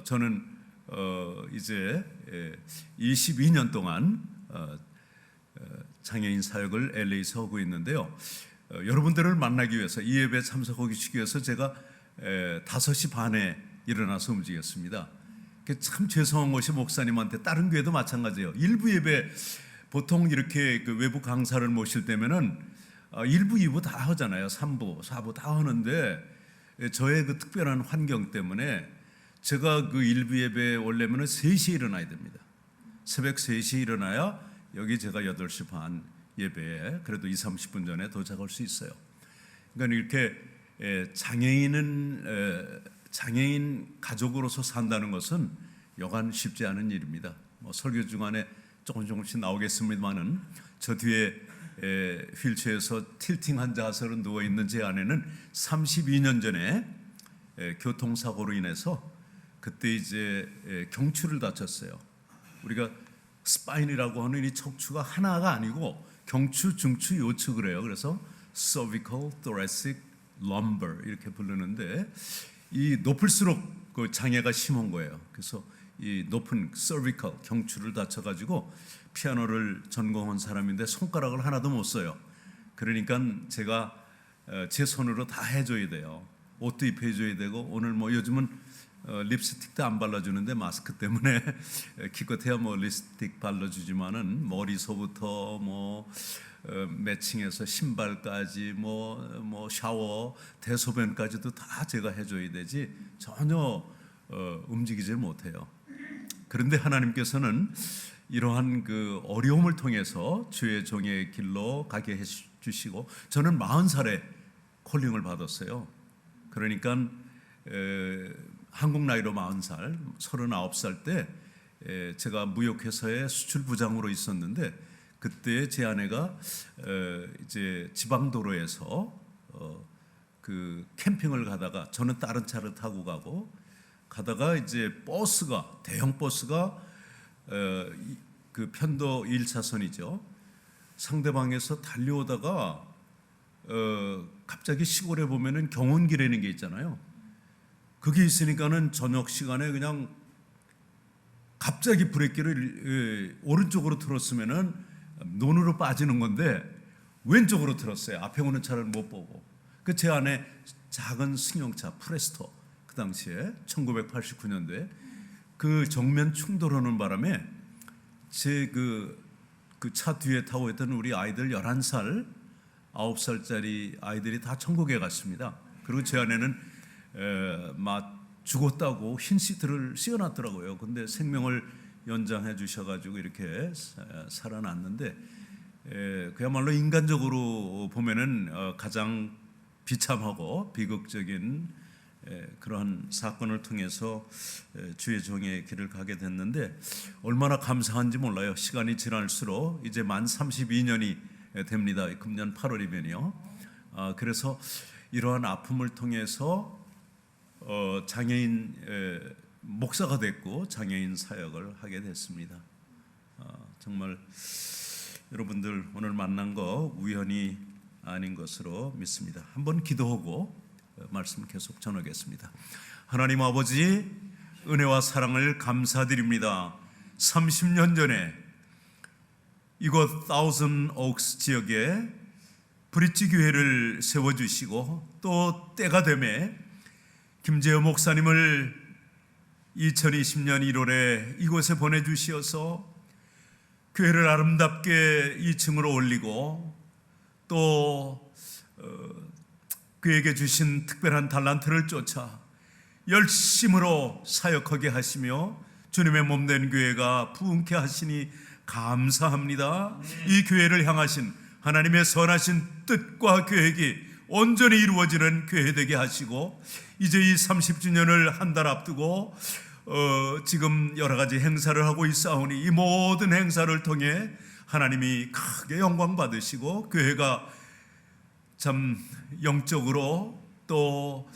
저는 이제 22년 동안 장애인 사역을 LA에서 하고 있는데요. 여러분들을 만나기 위해서 이 예배에 참석하기 위해서 제가 5시 반에 일어나서 움직였습니다. 참 죄송한 것이 목사님한테 다른 교회도 마찬가지예요. 일부 예배 보통 이렇게 그 외부 강사를 모실 때면은 1부, 2부 다 하잖아요. 3부, 4부 다 하는데 저의 그 특별한 환경 때문에 제가 그 일부 예배에 오려면은 3시에 일어나야 됩니다. 새벽 3시에 일어나야 여기 제가 8시 반 예배에 그래도 20-30분 전에 도착할 수 있어요. 그러니까 이렇게 장애인 가족으로서 산다는 것은 여간 쉽지 않은 일입니다. 설교 중간에 조금씩 나오겠습니다만은 저 뒤에 휠체어에서 틸팅한 자세로 누워 있는 제 아내는 32년 전에 교통사고로 인해서 그때 이제 경추를 다쳤어요. 우리가 스파인이라고 하는 이 척추가 하나가 아니고 경추, 중추, 요추 그래요. 그래서 cervical, thoracic, lumbar 이렇게 부르는데 이 높을수록 그 장애가 심한 거예요. 그래서 이 높은 cervical 경추를 다쳐가지고 피아노를 전공한 사람인데 손가락을 하나도 못 써요. 그러니까 제가 제 손으로 다 해줘야 돼요. 옷도 입혀줘야 되고 오늘 요즘은 립스틱도 안 발라주는데 마스크 때문에 기껏해야 립스틱 발라주지만은 머리서부터 매칭해서 신발까지 샤워 대소변까지도 다 제가 해줘야 되지 전혀 움직이질 못해요. 그런데 하나님께서는 이러한 그 어려움을 통해서 주의 종의 길로 가게 해주시고 저는 40살에 콜링을 받았어요. 그러니까 한국 나이로 40살, 39살 때 제가 무역회사의 수출부장으로 있었는데 그때 제 아내가 이제 지방도로에서 그 캠핑을 가다가 저는 다른 차를 타고 가다가 이제 버스가 대형 버스가 그 편도 1차선이죠. 상대방에서 달려오다가 갑자기 시골에 보면은 경운기라는 게 있잖아요. 그게 있으니까는 저녁 시간에 그냥 갑자기 브레이크를 오른쪽으로 틀었으면은 논으로 빠지는 건데 왼쪽으로 틀었어요. 앞에 오는 차를 못 보고. 그 제 안에 작은 승용차 프레스토 그 당시에 1989년도에 그 정면 충돌하는 바람에 제 그 차 뒤에 타고 있던 우리 아이들 11살, 9살짜리 아이들이 다 천국에 갔습니다. 그리고 제 아내는 막 죽었다고 흰 시트를 씌워놨더라고요. 근데 생명을 연장해 주셔가지고 이렇게 살아났는데 그야말로 인간적으로 보면은 가장 비참하고 비극적인 그러한 사건을 통해서 주의 종의 길을 가게 됐는데 얼마나 감사한지 몰라요. 시간이 지날수록 이제 만 32년이 됩니다. 금년 8월이면요. 그래서 이러한 아픔을 통해서 장애인 목사가 됐고 장애인 사역을 하게 됐습니다. 정말 여러분들 오늘 만난 거 우연이 아닌 것으로 믿습니다. 한번 기도하고 말씀 계속 전하겠습니다. 하나님 아버지 은혜와 사랑을 감사드립니다. 30년 전에 이곳 타우즌 오크스 지역에 브릿지 교회를 세워주시고 또 때가 되매 김재호 목사님을 2020년 1월에 이곳에 보내주시어서 교회를 아름답게 2층으로 올리고 또 그에게 주신 특별한 달란트를 쫓아 열심으로 사역하게 하시며 주님의 몸된 교회가 부흥케 하시니 감사합니다. 이 교회를 향하신 하나님의 선하신 뜻과 계획이 온전히 이루어지는 교회 되게 하시고 이제 이 30주년을 한 달 앞두고 지금 여러 가지 행사를 하고 있사오니 이 모든 행사를 통해 하나님이 크게 영광 받으시고 교회가 참 영적으로 또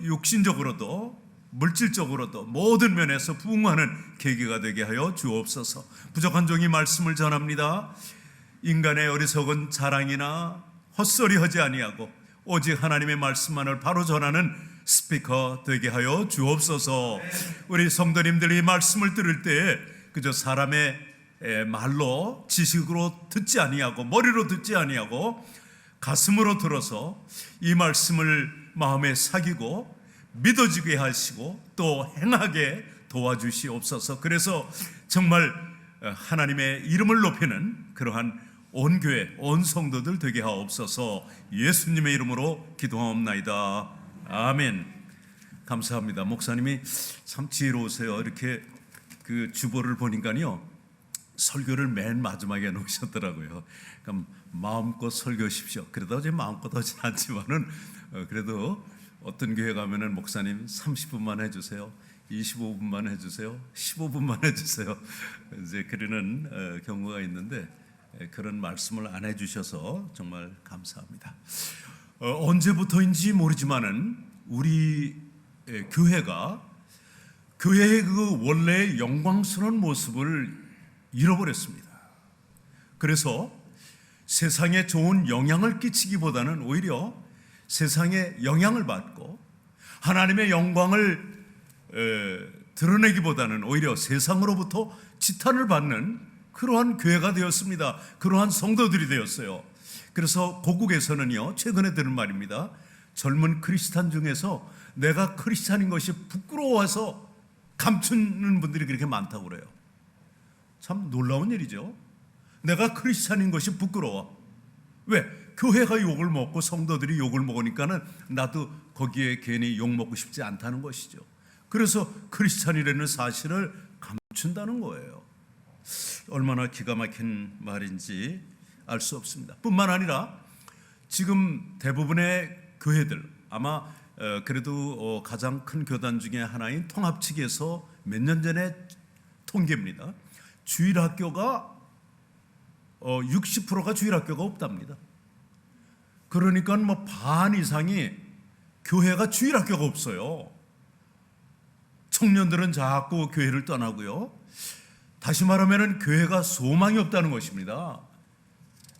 육신적으로도 물질적으로도 모든 면에서 부흥하는 계기가 되게 하여 주옵소서. 부족한 종이 말씀을 전합니다. 인간의 어리석은 자랑이나 헛소리 하지 아니하고 오직 하나님의 말씀만을 바로 전하는 스피커 되게 하여 주옵소서. 우리 성도님들이 말씀을 들을 때 그저 사람의 말로 지식으로 듣지 아니하고 머리로 듣지 아니하고 가슴으로 들어서 이 말씀을 마음에 새기고 믿어지게 하시고 또 행하게 도와주시옵소서. 그래서 정말 하나님의 이름을 높이는 그러한 온 교회, 온 성도들 되게 하옵소서. 예수님의 이름으로 기도하옵나이다. 아멘. 감사합니다. 목사님이 참 지혜로우세요. 이렇게 그 주보를 보니까요, 설교를 맨 마지막에 놓으셨더라고요. 그럼 마음껏 설교하십시오. 그래도 제 마음껏 하진 않지만은 그래도 어떤 교회 가면은 목사님 30분만 해주세요, 25분만 해주세요, 15분만 해주세요. 이제 그러는 경우가 있는데 그런 말씀을 안 해주셔서 정말 감사합니다. 언제부터인지 모르지만은 우리 교회가 교회의 그 원래 영광스러운 모습을 잃어버렸습니다. 그래서 세상에 좋은 영향을 끼치기보다는 오히려 세상에 영향을 받고 하나님의 영광을 드러내기보다는 오히려 세상으로부터 지탄을 받는 그러한 교회가 되었습니다. 그러한 성도들이 되었어요. 그래서 고국에서는요, 최근에 들은 말입니다. 젊은 크리스찬 중에서 내가 크리스찬인 것이 부끄러워서 감추는 분들이 그렇게 많다고 그래요. 참 놀라운 일이죠. 내가 크리스찬인 것이 부끄러워. 왜? 교회가 욕을 먹고 성도들이 욕을 먹으니까는 나도 거기에 괜히 욕 먹고 싶지 않다는 것이죠. 그래서 크리스찬이라는 사실을 감춘다는 거예요. 얼마나 기가 막힌 말인지 알 수 없습니다. 뿐만 아니라 지금 대부분의 교회들, 아마 그래도 가장 큰 교단 중에 하나인 통합 측에서 몇 년 전에 통계입니다. 주일학교가 60%가 주일학교가 없답니다. 그러니까 뭐 반 이상이 교회가 주일학교가 없어요. 청년들은 자꾸 교회를 떠나고요. 다시 말하면 교회가 소망이 없다는 것입니다.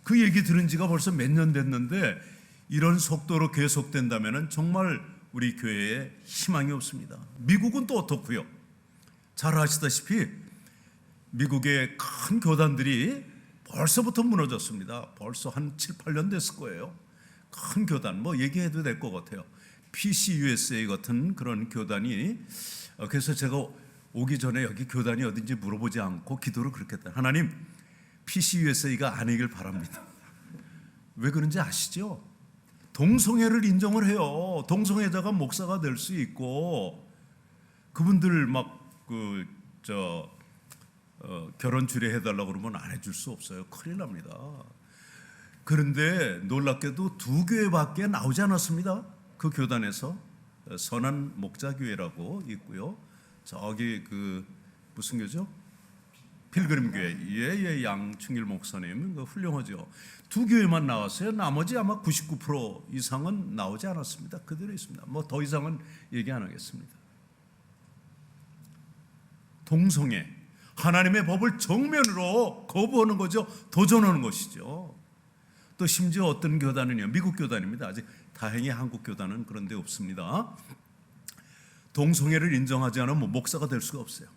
그 얘기 들은 지가 벌써 몇 년 됐는데 이런 속도로 계속된다면 정말 우리 교회에 희망이 없습니다. 미국은 또 어떻고요? 잘 아시다시피 미국의 큰 교단들이 벌써부터 무너졌습니다. 벌써 한 7, 8년 됐을 거예요. 큰 교단, 뭐 얘기해도 될 것 같아요. PCUSA 같은 그런 교단이, 그래서 제가 오기 전에 여기 교단이 어딘지 물어보지 않고 기도를 그렇게 했다. 하나님, PCUSA가 아니길 바랍니다. 왜 그런지 아시죠? 동성애를 인정을 해요. 동성애자가 목사가 될 수 있고, 그분들 결혼 주례해달라고 그러면 안 해줄 수 없어요. 큰일 납니다. 그런데 놀랍게도 2교회밖에 나오지 않았습니다. 그 교단에서 선한 목자교회라고 있고요. 저기 무슨 교죠? 필그림교회. 예, 양충일 목사님 훌륭하죠. 2교회만 나왔어요. 나머지 아마 99% 이상은 나오지 않았습니다. 그대로 있습니다. 뭐 더 이상은 얘기 안 하겠습니다. 동성애, 하나님의 법을 정면으로 거부하는 거죠. 도전하는 것이죠. 또 심지어 어떤 교단은요, 미국 교단입니다. 아직 다행히 한국 교단은 그런 데 없습니다. 동성애를 인정하지 않으면 목사가 될 수가 없어요.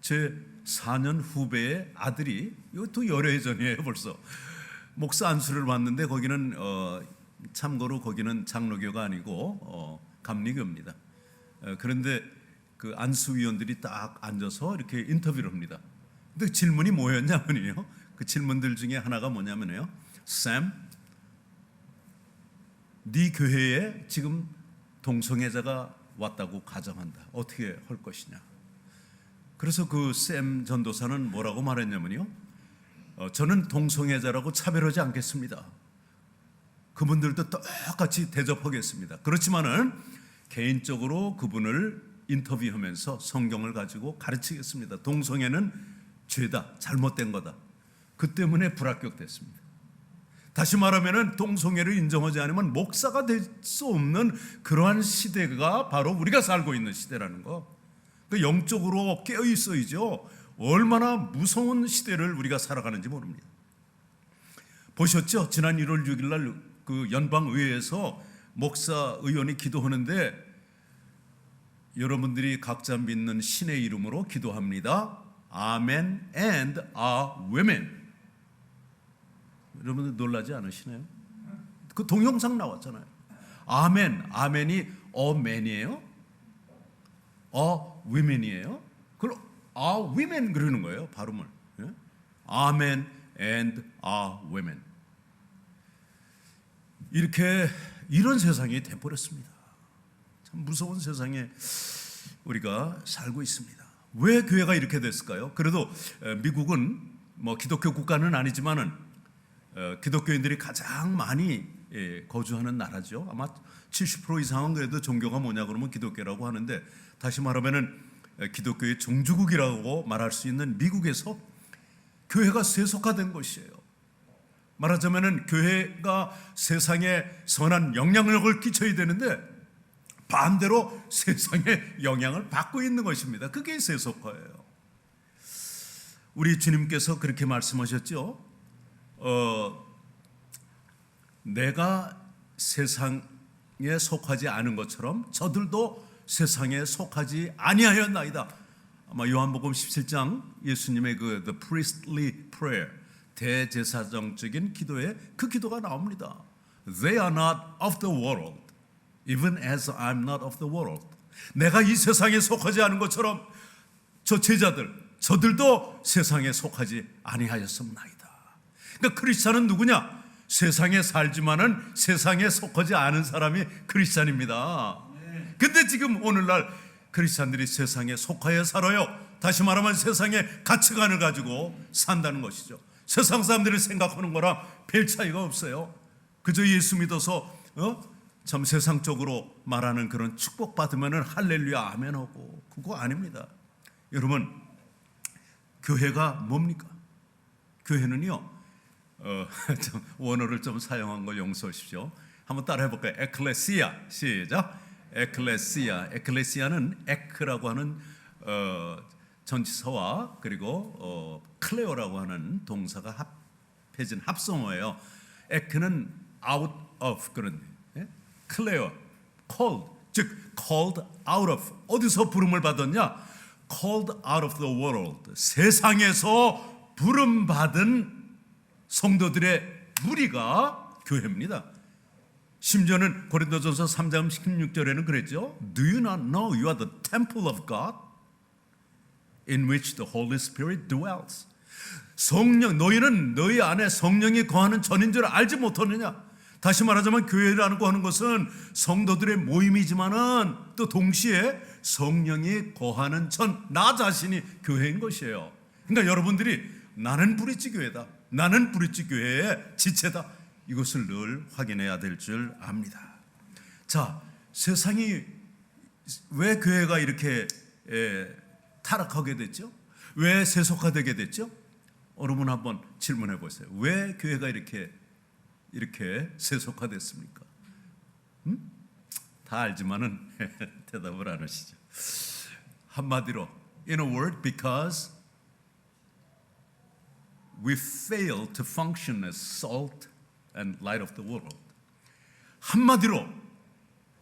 제 4년 후배의 아들이, 이것도 여러 해 전이에요 벌써, 목사 안수를 받는데 거기는 참고로 거기는 장로교가 아니고 감리교입니다. 그런데 그 안수위원들이 딱 앉아서 이렇게 인터뷰를 합니다. 근데 질문이 뭐였냐면요, 그 질문들 중에 하나가 뭐냐면요, 샘, 네 교회에 지금 동성애자가 왔다고 가정한다. 어떻게 할 것이냐. 그래서 그 샘 전도사는 뭐라고 말했냐면요, 저는 동성애자라고 차별하지 않겠습니다. 그분들도 똑같이 대접하겠습니다. 그렇지만은 개인적으로 그분을 인터뷰하면서 성경을 가지고 가르치겠습니다. 동성애는 죄다, 잘못된 거다. 그 때문에 불합격됐습니다. 다시 말하면 동성애를 인정하지 않으면 목사가 될 수 없는 그러한 시대가 바로 우리가 살고 있는 시대라는 거. 영적으로 깨어 있어야죠. 얼마나 무서운 시대를 우리가 살아가는지 모릅니다. 보셨죠? 지난 1월 6일 날 그 연방의회에서 목사 의원이 기도하는데 여러분들이 각자 믿는 신의 이름으로 기도합니다. 아멘 and are women. 여러분들 놀라지 않으시나요? 그 동영상 나왔잖아요. 아멘, 아멘이 a man이에요? a women이에요? 그걸 a women 그러는 거예요, 발음을. 예? 아멘 and a women. 이렇게 이런 세상이 돼버렸습니다. 참 무서운 세상에 우리가 살고 있습니다. 왜 교회가 이렇게 됐을까요? 그래도 미국은 뭐 기독교 국가는 아니지만은 기독교인들이 가장 많이 거주하는 나라죠. 아마 70% 이상은 그래도 종교가 뭐냐 그러면 기독교라고 하는데, 다시 말하면은 기독교의 종주국이라고 말할 수 있는 미국에서 교회가 세속화된 것이에요. 말하자면은 교회가 세상에 선한 영향력을 끼쳐야 되는데 반대로 세상에 영향을 받고 있는 것입니다. 그게 세속화예요. 우리 주님께서 그렇게 말씀하셨죠. 내가 세상에 속하지 않은 것처럼 저들도 세상에 속하지 아니하였나이다. 아마 요한복음 17장 예수님의 그 the priestly prayer, 대제사장적인 기도에 그 기도가 나옵니다. They are not of the world, even as I'm not of the world. 내가 이 세상에 속하지 않은 것처럼 저 제자들, 저들도 세상에 속하지 아니하였습나이다. 그러니까 크리스찬은 누구냐? 세상에 살지만은 세상에 속하지 않은 사람이 크리스찬입니다. 근데 지금 오늘날 크리스찬들이 세상에 속하여 살아요. 다시 말하면 세상의 가치관을 가지고 산다는 것이죠. 세상 사람들이 생각하는 거랑 별 차이가 없어요. 그저 예수 믿어서 참 세상적으로 말하는 그런 축복받으면 할렐루야 아멘하고, 그거 아닙니다. 여러분, 교회가 뭡니까? 교회는요, 원어를 좀 사용한 거 용서하십시오. 한번 따라 해볼까요? 에클레시아. 시작. 에클레시아. 에클레시아는 에크라고 하는 전치사와 그리고 클레오라고 하는 동사가 합해진 합성어예요. 에크는 out of 그런, 클레오, called, 즉 called out of, 어디서 부름을 받았냐? called out of the world, 세상에서 부름받은 성도들의 무리가 교회입니다. 심지어는 고린도전서 3장 16절에는 그랬죠. Do you not know you are the temple of God in which the Holy Spirit dwells? 성령, 너희는 너희 안에 성령이 거하는 전인 줄 알지 못하느냐? 다시 말하자면 교회라는 거 하는 것은 성도들의 모임이지만은 또 동시에 성령이 거하는 전, 나 자신이 교회인 것이에요. 그러니까 여러분들이 나는 브릿지 교회다, 나는 브릿지 교회의 지체다, 이것을 늘 확인해야 될 줄 압니다. 자, 세상이 왜 교회가 이렇게 타락하게 됐죠? 왜 세속화되게 됐죠? 여러분 한번 질문해 보세요. 왜 교회가 이렇게 세속화됐습니까? 다 알지만은 대답을 안 하시죠. 한마디로, in a word, because we fail to function as salt and light of the world. 한마디로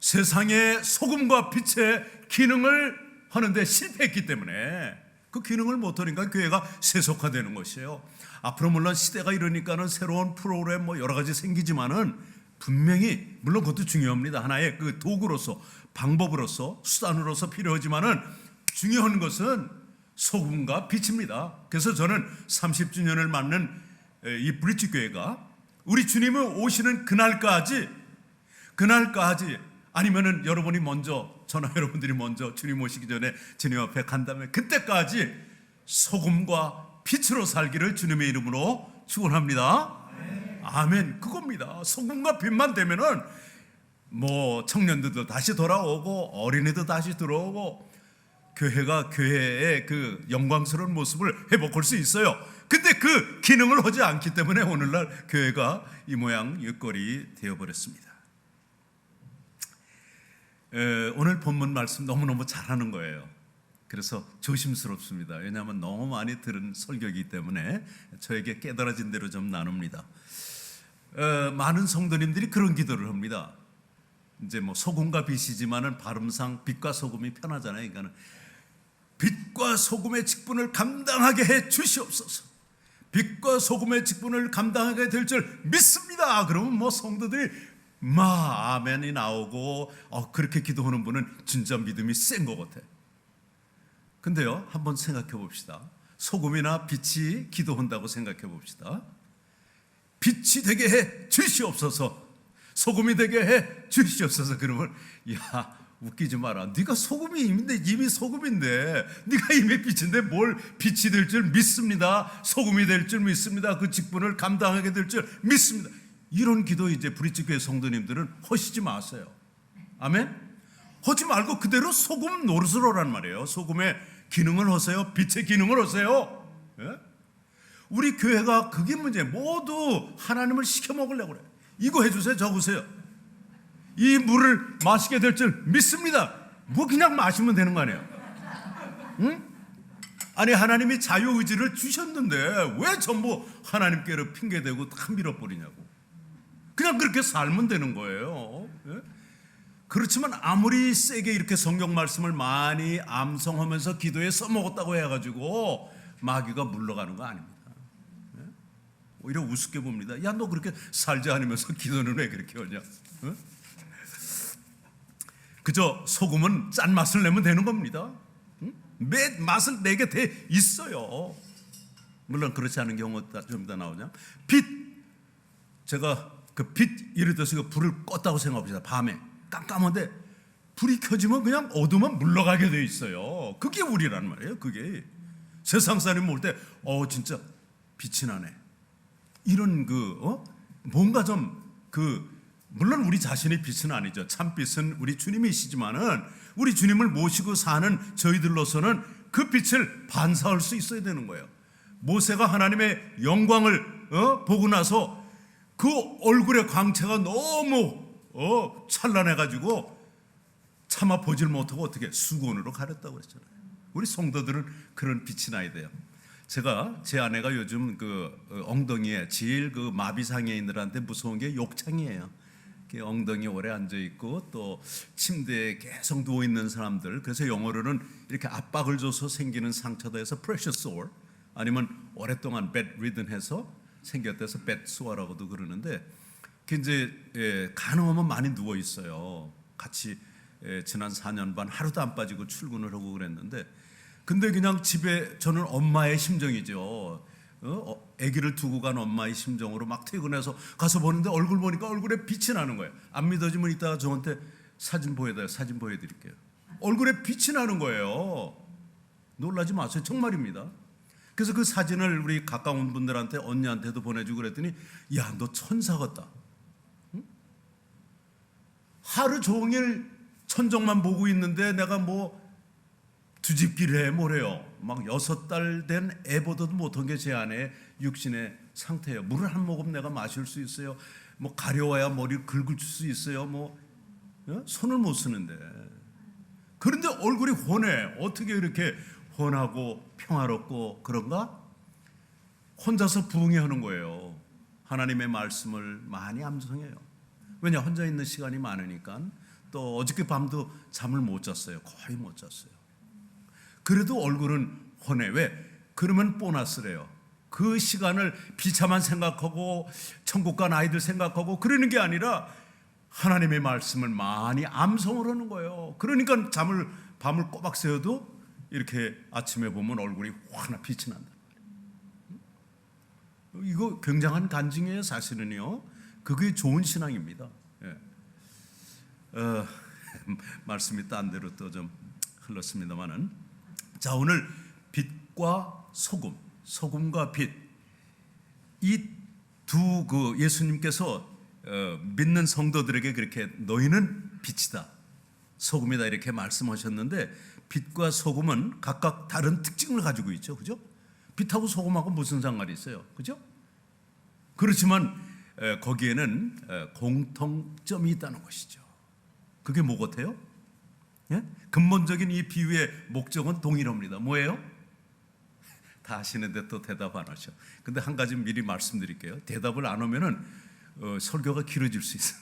세상의 소금과 빛의 기능을 하는데 실패했기 때문에, 그 기능을 못하니까 교회가 세속화되는 것이에요. 앞으로 물론 시대가 이러니까는 새로운 프로그램 뭐 여러 가지 생기지만은 분명히, 물론 그것도 중요합니다. 하나의 그 도구로서, 방법으로서, 수단으로서 필요하지만은 중요한 것은 소금과 빛입니다. 그래서 저는 30주년을 맞는 이 브릿지 교회가 우리 주님이 오시는 그날까지 아니면은 여러분이 먼저, 저나 여러분들이 먼저 주님 오시기 전에 주님 앞에 간다면 그때까지 소금과 빛으로 살기를 주님의 이름으로 축원합니다. 아멘. 그겁니다. 소금과 빛만 되면은 뭐 청년들도 다시 돌아오고 어린이도 다시 들어오고 교회가 교회의 그 영광스러운 모습을 회복할 수 있어요. 근데 그 기능을 하지 않기 때문에 오늘날 교회가 이 모양 이 꼴이 되어버렸습니다. 오늘 본문 말씀 너무너무 잘하는 거예요. 그래서 조심스럽습니다. 왜냐하면 너무 많이 들은 설교이기 때문에 저에게 깨달아진 대로 좀 나눕니다. 많은 성도님들이 그런 기도를 합니다. 이제 뭐 소금과 빛이지만은 발음상 빛과 소금이 편하잖아요. 그러니까는 빛과 소금의 직분을 감당하게 해 주시옵소서. 빛과 소금의 직분을 감당하게 될 줄 믿습니다. 그러면 뭐 성도들이 아멘이 나오고 그렇게 기도하는 분은 진짜 믿음이 센 것 같아. 근데요, 한번 생각해 봅시다. 소금이나 빛이 기도한다고 생각해 봅시다. 빛이 되게 해 주시옵소서. 소금이 되게 해 주시옵소서. 그러면 웃기지 마라. 네가 소금이 이미 소금인데, 네가 이미 빛인데 뭘 빛이 될 줄 믿습니다. 소금이 될 줄 믿습니다. 그 직분을 감당하게 될 줄 믿습니다. 이런 기도 이제 브릿지교회 성도님들은 하시지 마세요. 아멘? 하지 말고 그대로 소금 노릇을 하란 말이에요. 소금의 기능을 하세요. 빛의 기능을 하세요. 예? 우리 교회가 그게 문제. 모두 하나님을 시켜 먹으려고 그래. 이거 해주세요, 저거 주세요. 이 물을 마시게 될 줄 믿습니다. 뭐 그냥 마시면 되는 거 아니에요? 응? 아니, 하나님이 자유의지를 주셨는데 왜 전부 하나님께로 핑계대고 다 밀어버리냐고. 그냥 그렇게 살면 되는 거예요. 예? 그렇지만 아무리 세게 이렇게 성경 말씀을 많이 암송하면서 기도에 써먹었다고 해가지고 마귀가 물러가는 거 아닙니다. 예? 오히려 우습게 봅니다. 야, 너 그렇게 살지 않으면서 기도는 왜 그렇게 하냐? 예? 그저 소금은 짠맛을 내면 되는 겁니다. 맛을 내게 돼 있어요. 물론 그렇지 않은 경우가 좀 이따 나오냐. 제가 그 빛 예를 들어서 그 불을 껐다고 생각합시다. 밤에 깜깜한데 불이 켜지면 그냥 어두면 물러가게 돼 있어요. 그게 우리란 말이에요. 그게 세상 사람이 볼 때 진짜 빛이 나네. 이런 뭔가 좀 물론 우리 자신의 빛은 아니죠. 참빛은 우리 주님이시지만은 우리 주님을 모시고 사는 저희들로서는 그 빛을 반사할 수 있어야 되는 거예요. 모세가 하나님의 영광을 보고 나서 그 얼굴의 광채가 너무 찬란해가지고 차마 보질 못하고 어떻게 수건으로 가렸다고 했잖아요. 우리 성도들은 그런 빛이 나야 돼요. 제 아내가 요즘 엉덩이에 제일 마비장애인들한테 무서운 게 욕창이에요. 엉덩이 오래 앉아 있고 또 침대에 계속 누워 있는 사람들, 그래서 영어로는 이렇게 압박을 줘서 생기는 상처다 해서 pressure sore, 아니면 오랫동안 bedridden 해서 생겼대서 bed sore라고도 그러는데, 그 이제 가능하면 많이 누워 있어요. 같이 지난 4년 반 하루도 안 빠지고 출근을 하고 그랬는데, 근데 그냥 집에 저는 엄마의 심정이죠. 아기를 두고 간 엄마의 심정으로 막 퇴근해서 가서 보는데 얼굴 보니까 얼굴에 빛이 나는 거예요. 안 믿어지면 이따가 저한테 사진 보여드릴게요. 얼굴에 빛이 나는 거예요. 놀라지 마세요. 정말입니다. 그래서 그 사진을 우리 가까운 분들한테, 언니한테도 보내주고 그랬더니 야, 너 천사 같다. 응? 하루 종일 천정만 보고 있는데 내가 뭐 두집기를 해 뭐래요. 막 6달 된 애보다도 못한 게 제 안에 육신의 상태예요. 물을 한 모금 내가 마실 수 있어요. 뭐 가려워야 머리를 긁을 수 있어요. 뭐 손을 못 쓰는데. 그런데 얼굴이 훤해. 어떻게 이렇게 훤하고 평화롭고 그런가? 혼자서 부응해하는 거예요. 하나님의 말씀을 많이 암송해요. 왜냐, 혼자 있는 시간이 많으니까. 또 어저께 밤도 잠을 못 잤어요. 거의 못 잤어요. 그래도 얼굴은 훤해. 왜? 그러면 보너스래요. 그 시간을 비참한 생각하고 천국 간 아이들 생각하고 그러는 게 아니라 하나님의 말씀을 많이 암송을 하는 거예요. 그러니까 밤을 꼬박 새워도 이렇게 아침에 보면 얼굴이 환하 빛이 난다. 이거 굉장한 간증이에요. 사실은요. 그게 좋은 신앙입니다. 예. 말씀이 딴 데로 또 좀 흘렀습니다만은, 자, 오늘 빛과 소금, 소금과 빛, 이 두 예수님께서 믿는 성도들에게 그렇게 너희는 빛이다, 소금이다 이렇게 말씀하셨는데, 빛과 소금은 각각 다른 특징을 가지고 있죠. 그죠? 빛하고 소금하고 무슨 상관이 있어요? 그죠? 그렇지만 거기에는 공통점이 있다는 것이죠. 그게 뭐 같아요? 예? 근본적인 이 비유의 목적은 동일합니다. 뭐예요? 다 아시는데 또 대답 안 하셔. 근데 한 가지 미리 말씀드릴게요. 대답을 안 하면은 설교가 길어질 수 있어요.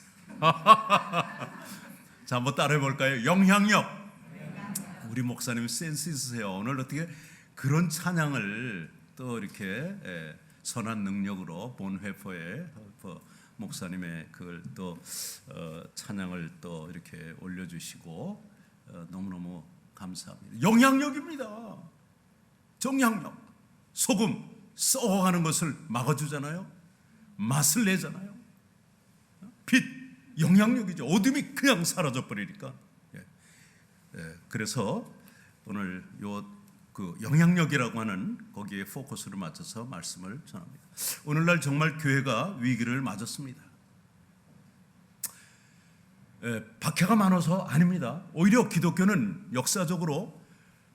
자, 한번 따라해 볼까요? 영향력. 우리 목사님 센스 있으세요. 오늘 어떻게 그런 찬양을 또 이렇게 선한 능력으로 본회포의 목사님의 그걸 또 찬양을 또 이렇게 올려주시고 너무너무 감사합니다. 영향력입니다. 정향력. 소금 썩어가는 것을 막아주잖아요. 맛을 내잖아요. 빛, 영향력이죠. 어둠이 그냥 사라져버리니까. 그래서 오늘 그 영향력이라고 하는 거기에 포커스를 맞춰서 말씀을 전합니다. 오늘날 정말 교회가 위기를 맞았습니다. 박해가 많아서 아닙니다. 오히려 기독교는 역사적으로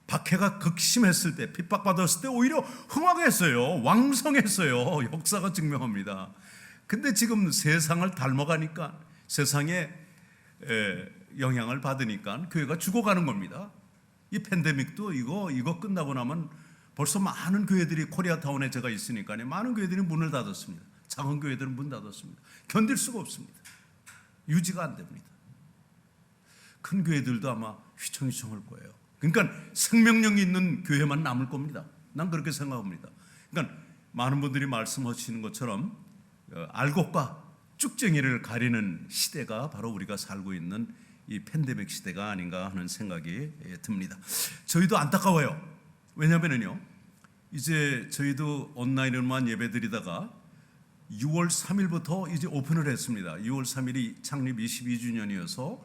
박해가 극심했을 때, 핍박받았을 때 오히려 흥황했어요. 왕성했어요. 역사가 증명합니다. 근데 지금 세상을 닮아가니까, 세상에 영향을 받으니까 교회가 죽어가는 겁니다. 이 팬데믹도 이거 끝나고 나면 벌써 많은 교회들이 코리아타운에 제가 있으니까요. 많은 교회들이 문을 닫았습니다. 작은 교회들은 문 닫았습니다. 견딜 수가 없습니다. 유지가 안 됩니다. 큰 교회들도 아마 휘청휘청할 거예요. 그러니까 생명력이 있는 교회만 남을 겁니다. 난 그렇게 생각합니다. 그러니까 많은 분들이 말씀하시는 것처럼 알곡과 쭉쟁이를 가리는 시대가 바로 우리가 살고 있는 이 팬데믹 시대가 아닌가 하는 생각이 듭니다. 저희도 안타까워요. 왜냐하면요, 이제 저희도 온라인으로만 예배드리다가 6월 3일부터 이제 오픈을 했습니다. 6월 3일이 창립 22주년이어서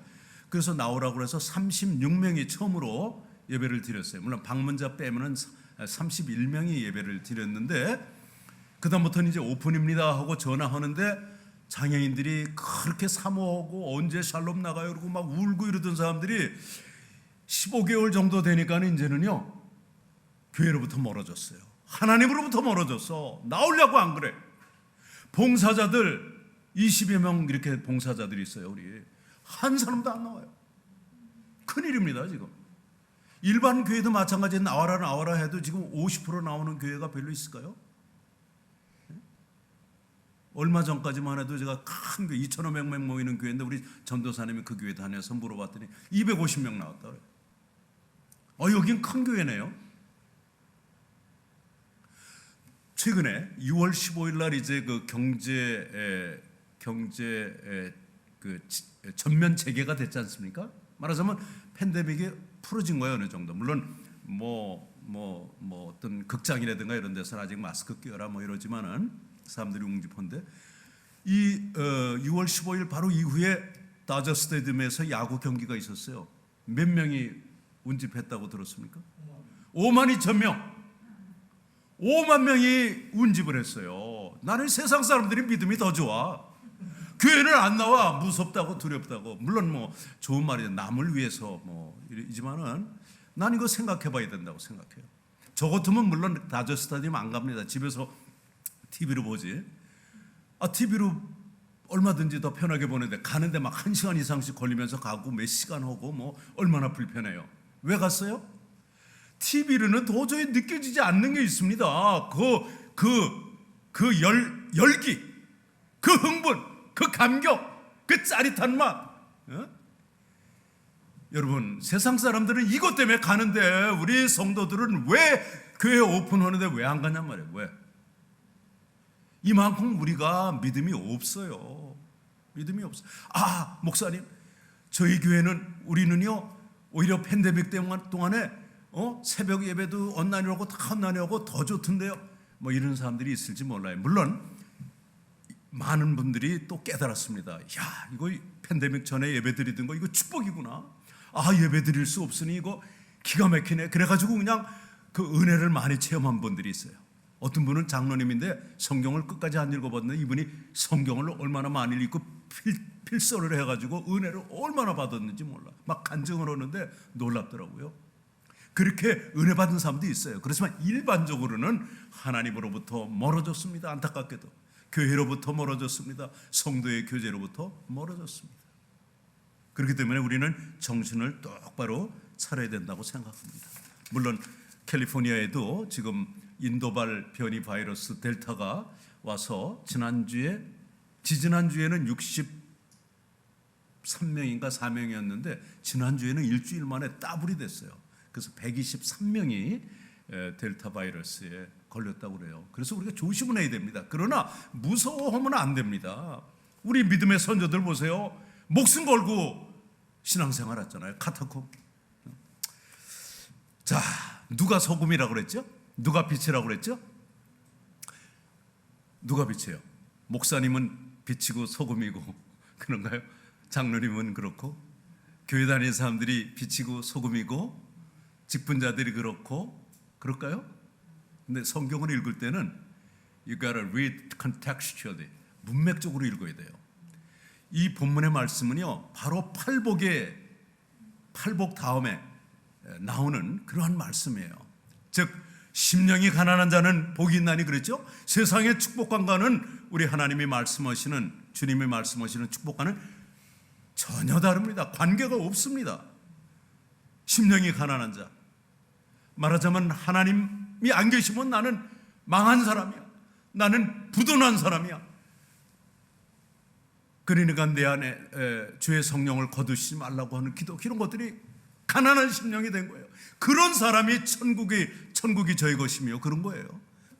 그래서 나오라고 해서 36명이 처음으로 예배를 드렸어요. 물론 방문자 빼면은 31명이 예배를 드렸는데, 그다음부터는 이제 오픈입니다 하고 전화하는데 장애인들이 그렇게 사모하고 언제 샬롬 나가요 그러고 막 울고 이러던 사람들이 15개월 정도 되니까 이제는요, 교회로부터 멀어졌어요. 하나님으로부터 멀어졌어. 나오려고 안 그래. 봉사자들 20여 명 이렇게 봉사자들이 있어요. 우리 한 사람도 안 나와요. 큰일입니다 지금. 일반 교회도 마찬가지로 나와라 해도 지금 50% 나오는 교회가 별로 있을까요? 얼마 전까지만 해도 제가 큰 교회 2,500명 모이는 교회인데 우리 전도사님이 그 교회 다녀서 물어봤더니 250명 나왔다 그래요. 여긴 큰 교회네요. 최근에 6월 15일 날 이제 그 경제 그 전면 재개가 됐지 않습니까? 말하자면 팬데믹이 풀어진 거예요, 어느 정도. 물론 어떤 극장이라든가 이런 데서는 아직 마스크 끼워라 뭐 이러지만은 사람들이 웅집한데, 이 6월 15일 바로 이후에 다저 스타디움에서 야구 경기가 있었어요. 몇 명이 운집했다고 들었습니까? 5만 2천 명. 5만 명이 운집을 했어요. 나는 세상 사람들이 믿음이 더 좋아. 교회는 안 나와. 무섭다고 두렵다고. 물론 뭐 좋은 말이죠. 남을 위해서 이지만은 난 이거 생각해 봐야 된다고 생각해요. 저 같으면 물론 다저 스타디움 안 갑니다. 집에서 TV로 보지. TV로 얼마든지 더 편하게 보는데 가는데 막 1시간 이상씩 걸리면서 가고 몇 시간 하고 뭐 얼마나 불편해요. 왜 갔어요? TV로는 도저히 느껴지지 않는 게 있습니다. 그 열기, 그 흥분, 그 감격, 그 짜릿한 맛. 여러분, 세상 사람들은 이것 때문에 가는데 우리 성도들은 왜 교회 오픈하는데 왜 안 가냔 말이에요. 왜? 이만큼 우리가 믿음이 없어요. 믿음이 없어요. 목사님, 저희 교회는 우리는요 오히려 팬데믹 동안에 새벽 예배도 온라인으로 다 온라인하고 더 좋던데요. 뭐 이런 사람들이 있을지 몰라요. 물론 많은 분들이 또 깨달았습니다. 이거 팬데믹 전에 예배 드리던 거 이거 축복이구나. 예배 드릴 수 없으니 이거 기가 막히네. 그래가지고 그냥 그 은혜를 많이 체험한 분들이 있어요. 어떤 분은 장로님인데 성경을 끝까지 안 읽어봤는데 이분이 성경을 얼마나 많이 읽고 필서를 해가지고 은혜를 얼마나 받았는지 몰라. 막 간증을 하는데 놀랍더라고요. 그렇게 은혜 받은 사람도 있어요. 그렇지만 일반적으로는 하나님으로부터 멀어졌습니다. 안타깝게도 교회로부터 멀어졌습니다. 성도의 교제로부터 멀어졌습니다. 그렇기 때문에 우리는 정신을 똑바로 차려야 된다고 생각합니다. 물론 캘리포니아에도 지금 인도발 변이 바이러스 델타가 와서 지지난주에는 123명인가 4명이었는데 지난주에는 일주일 만에 더블이 됐어요. 그래서 123명이 델타 바이러스에 걸렸다고 그래요. 그래서 우리가 조심을 해야 됩니다. 그러나 무서워하면 안 됩니다. 우리 믿음의 선조들 보세요. 목숨 걸고 신앙생활 했잖아요. 카타콤. 자, 누가 소금이라고 그랬죠? 누가 빛이라고 그랬죠? 누가 빛이에요? 목사님은 빛이고 소금이고 그런가요? 장로님은 그렇고 교회 다니는 사람들이 빛이고 소금이고 직분자들이 그렇고 그럴까요? 근데 성경을 읽을 때는 you gotta read contextually, 문맥적으로 읽어야 돼요. 이 본문의 말씀은요, 바로 팔복 다음에 나오는 그러한 말씀이에요. 즉 심령이 가난한 자는 복이 있나니 그랬죠? 세상의 축복관과는 우리 하나님이 말씀하시는, 주님이 말씀하시는 축복과는 전혀 다릅니다. 관계가 없습니다. 심령이 가난한 자, 말하자면 하나님이 안 계시면 나는 망한 사람이야. 나는 부도난 사람이야. 그러니까 내 안에 주의 성령을 거두시지 말라고 하는 기도, 이런 것들이 가난한 심령이 된 거예요. 그런 사람이 천국이 저희 것이며 그런 거예요.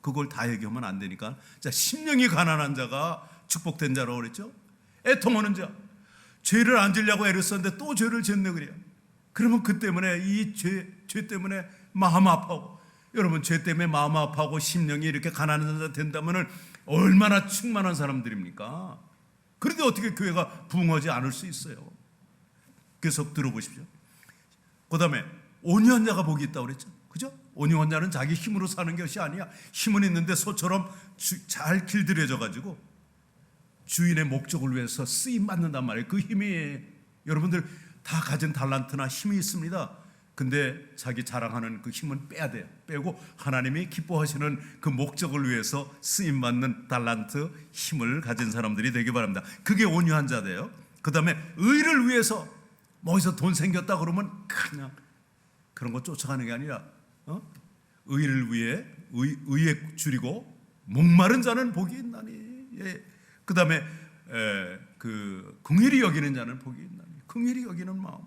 그걸 다 얘기하면 안 되니까. 자, 심령이 가난한 자가 축복된 자라고 그랬죠. 애통하는 자, 죄를 안 지려고 애를 썼는데 또 죄를 짓네 그래요. 그러면 그 때문에 이 죄 때문에 마음 아파하고, 여러분 죄 때문에 마음 아파하고 심령이 이렇게 가난한 자 된다면 얼마나 충만한 사람들입니까? 그런데 어떻게 교회가 부흥하지 않을 수 있어요? 계속 들어보십시오. 그 다음에 온유한 자가 복이 있다고 그랬죠. 그죠? 온유한 자는 자기 힘으로 사는 것이 아니야. 힘은 있는데 소처럼 잘 길들여져 가지고 주인의 목적을 위해서 쓰임 받는단 말이에요. 그 힘이, 여러분들 다 가진 달란트나 힘이 있습니다. 근데 자기 자랑하는 그 힘은 빼야 돼요. 빼고 하나님이 기뻐하시는 그 목적을 위해서 쓰임 받는 달란트, 힘을 가진 사람들이 되기 바랍니다. 그게 온유한 자예요. 그 다음에 의를 위해서 뭐 어디서 돈 생겼다 그러면 그냥 그런 거 쫓아가는 게 아니라 의를 위해 의에 줄이고 목마른 자는 복이 있나니. 예. 그 다음에 그 긍휼히 여기는 자는 복이 있나니. 긍휼히 여기는 마음.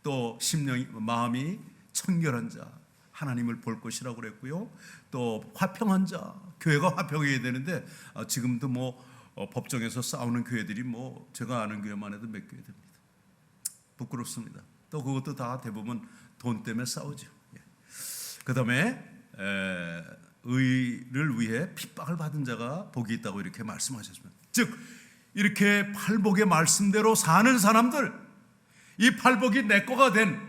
또 심령이, 마음이 청결한 자, 하나님을 볼 것이라고 그랬고요. 또 화평한 자, 교회가 화평해야 되는데 지금도 뭐 법정에서 싸우는 교회들이 뭐 제가 아는 교회만 해도 몇 교회 됩니다. 부끄럽습니다. 또 그것도 다 대부분 돈 때문에 싸우죠. 그 다음에 의를 위해 핍박을 받은 자가 복이 있다고 이렇게 말씀하셨습니다. 즉 이렇게 팔복의 말씀대로 사는 사람들, 이 팔복이 내 거가 된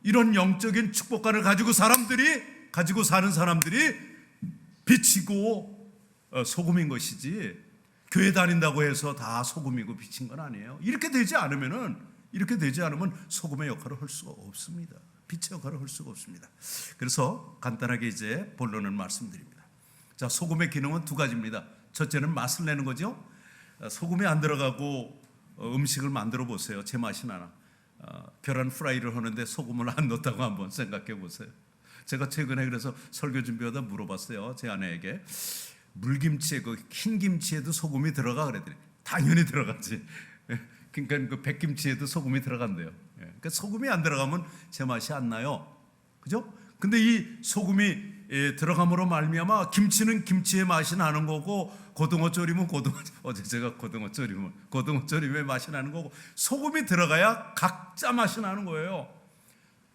이런 영적인 축복관을 가지고 사는 사람들이 빛이고 소금인 것이지, 교회 다닌다고 해서 다 소금이고 빛인 건 아니에요. 이렇게 되지 않으면 소금의 역할을 할 수가 없습니다. 빛의 역할을 할 수가 없습니다. 그래서 간단하게 이제 본론을 말씀드립니다. 자, 소금의 기능은 두 가지입니다. 첫째는 맛을 내는 거죠. 소금이 안 들어가고 음식을 만들어 보세요. 제 맛이 나나. 계란 프라이를 하는데 소금을 안 넣었다고 한번 생각해 보세요. 제가 최근에 그래서 설교 준비하다 물어봤어요. 제 아내에게. 물김치에, 그 흰김치에도 소금이 들어가 그랬더니 당연히 들어가지. 그러니까 그 백김치에도 소금이 들어간대요. 그러니까 소금이 안 들어가면 제 맛이 안 나요. 그죠? 근데 이 소금이 들어감으로 말미암아 김치는 김치의 맛이 나는 거고, 고등어 조림은 어제 제가 고등어 조림의 맛이 나는 거고, 소금이 들어가야 각자 맛이 나는 거예요.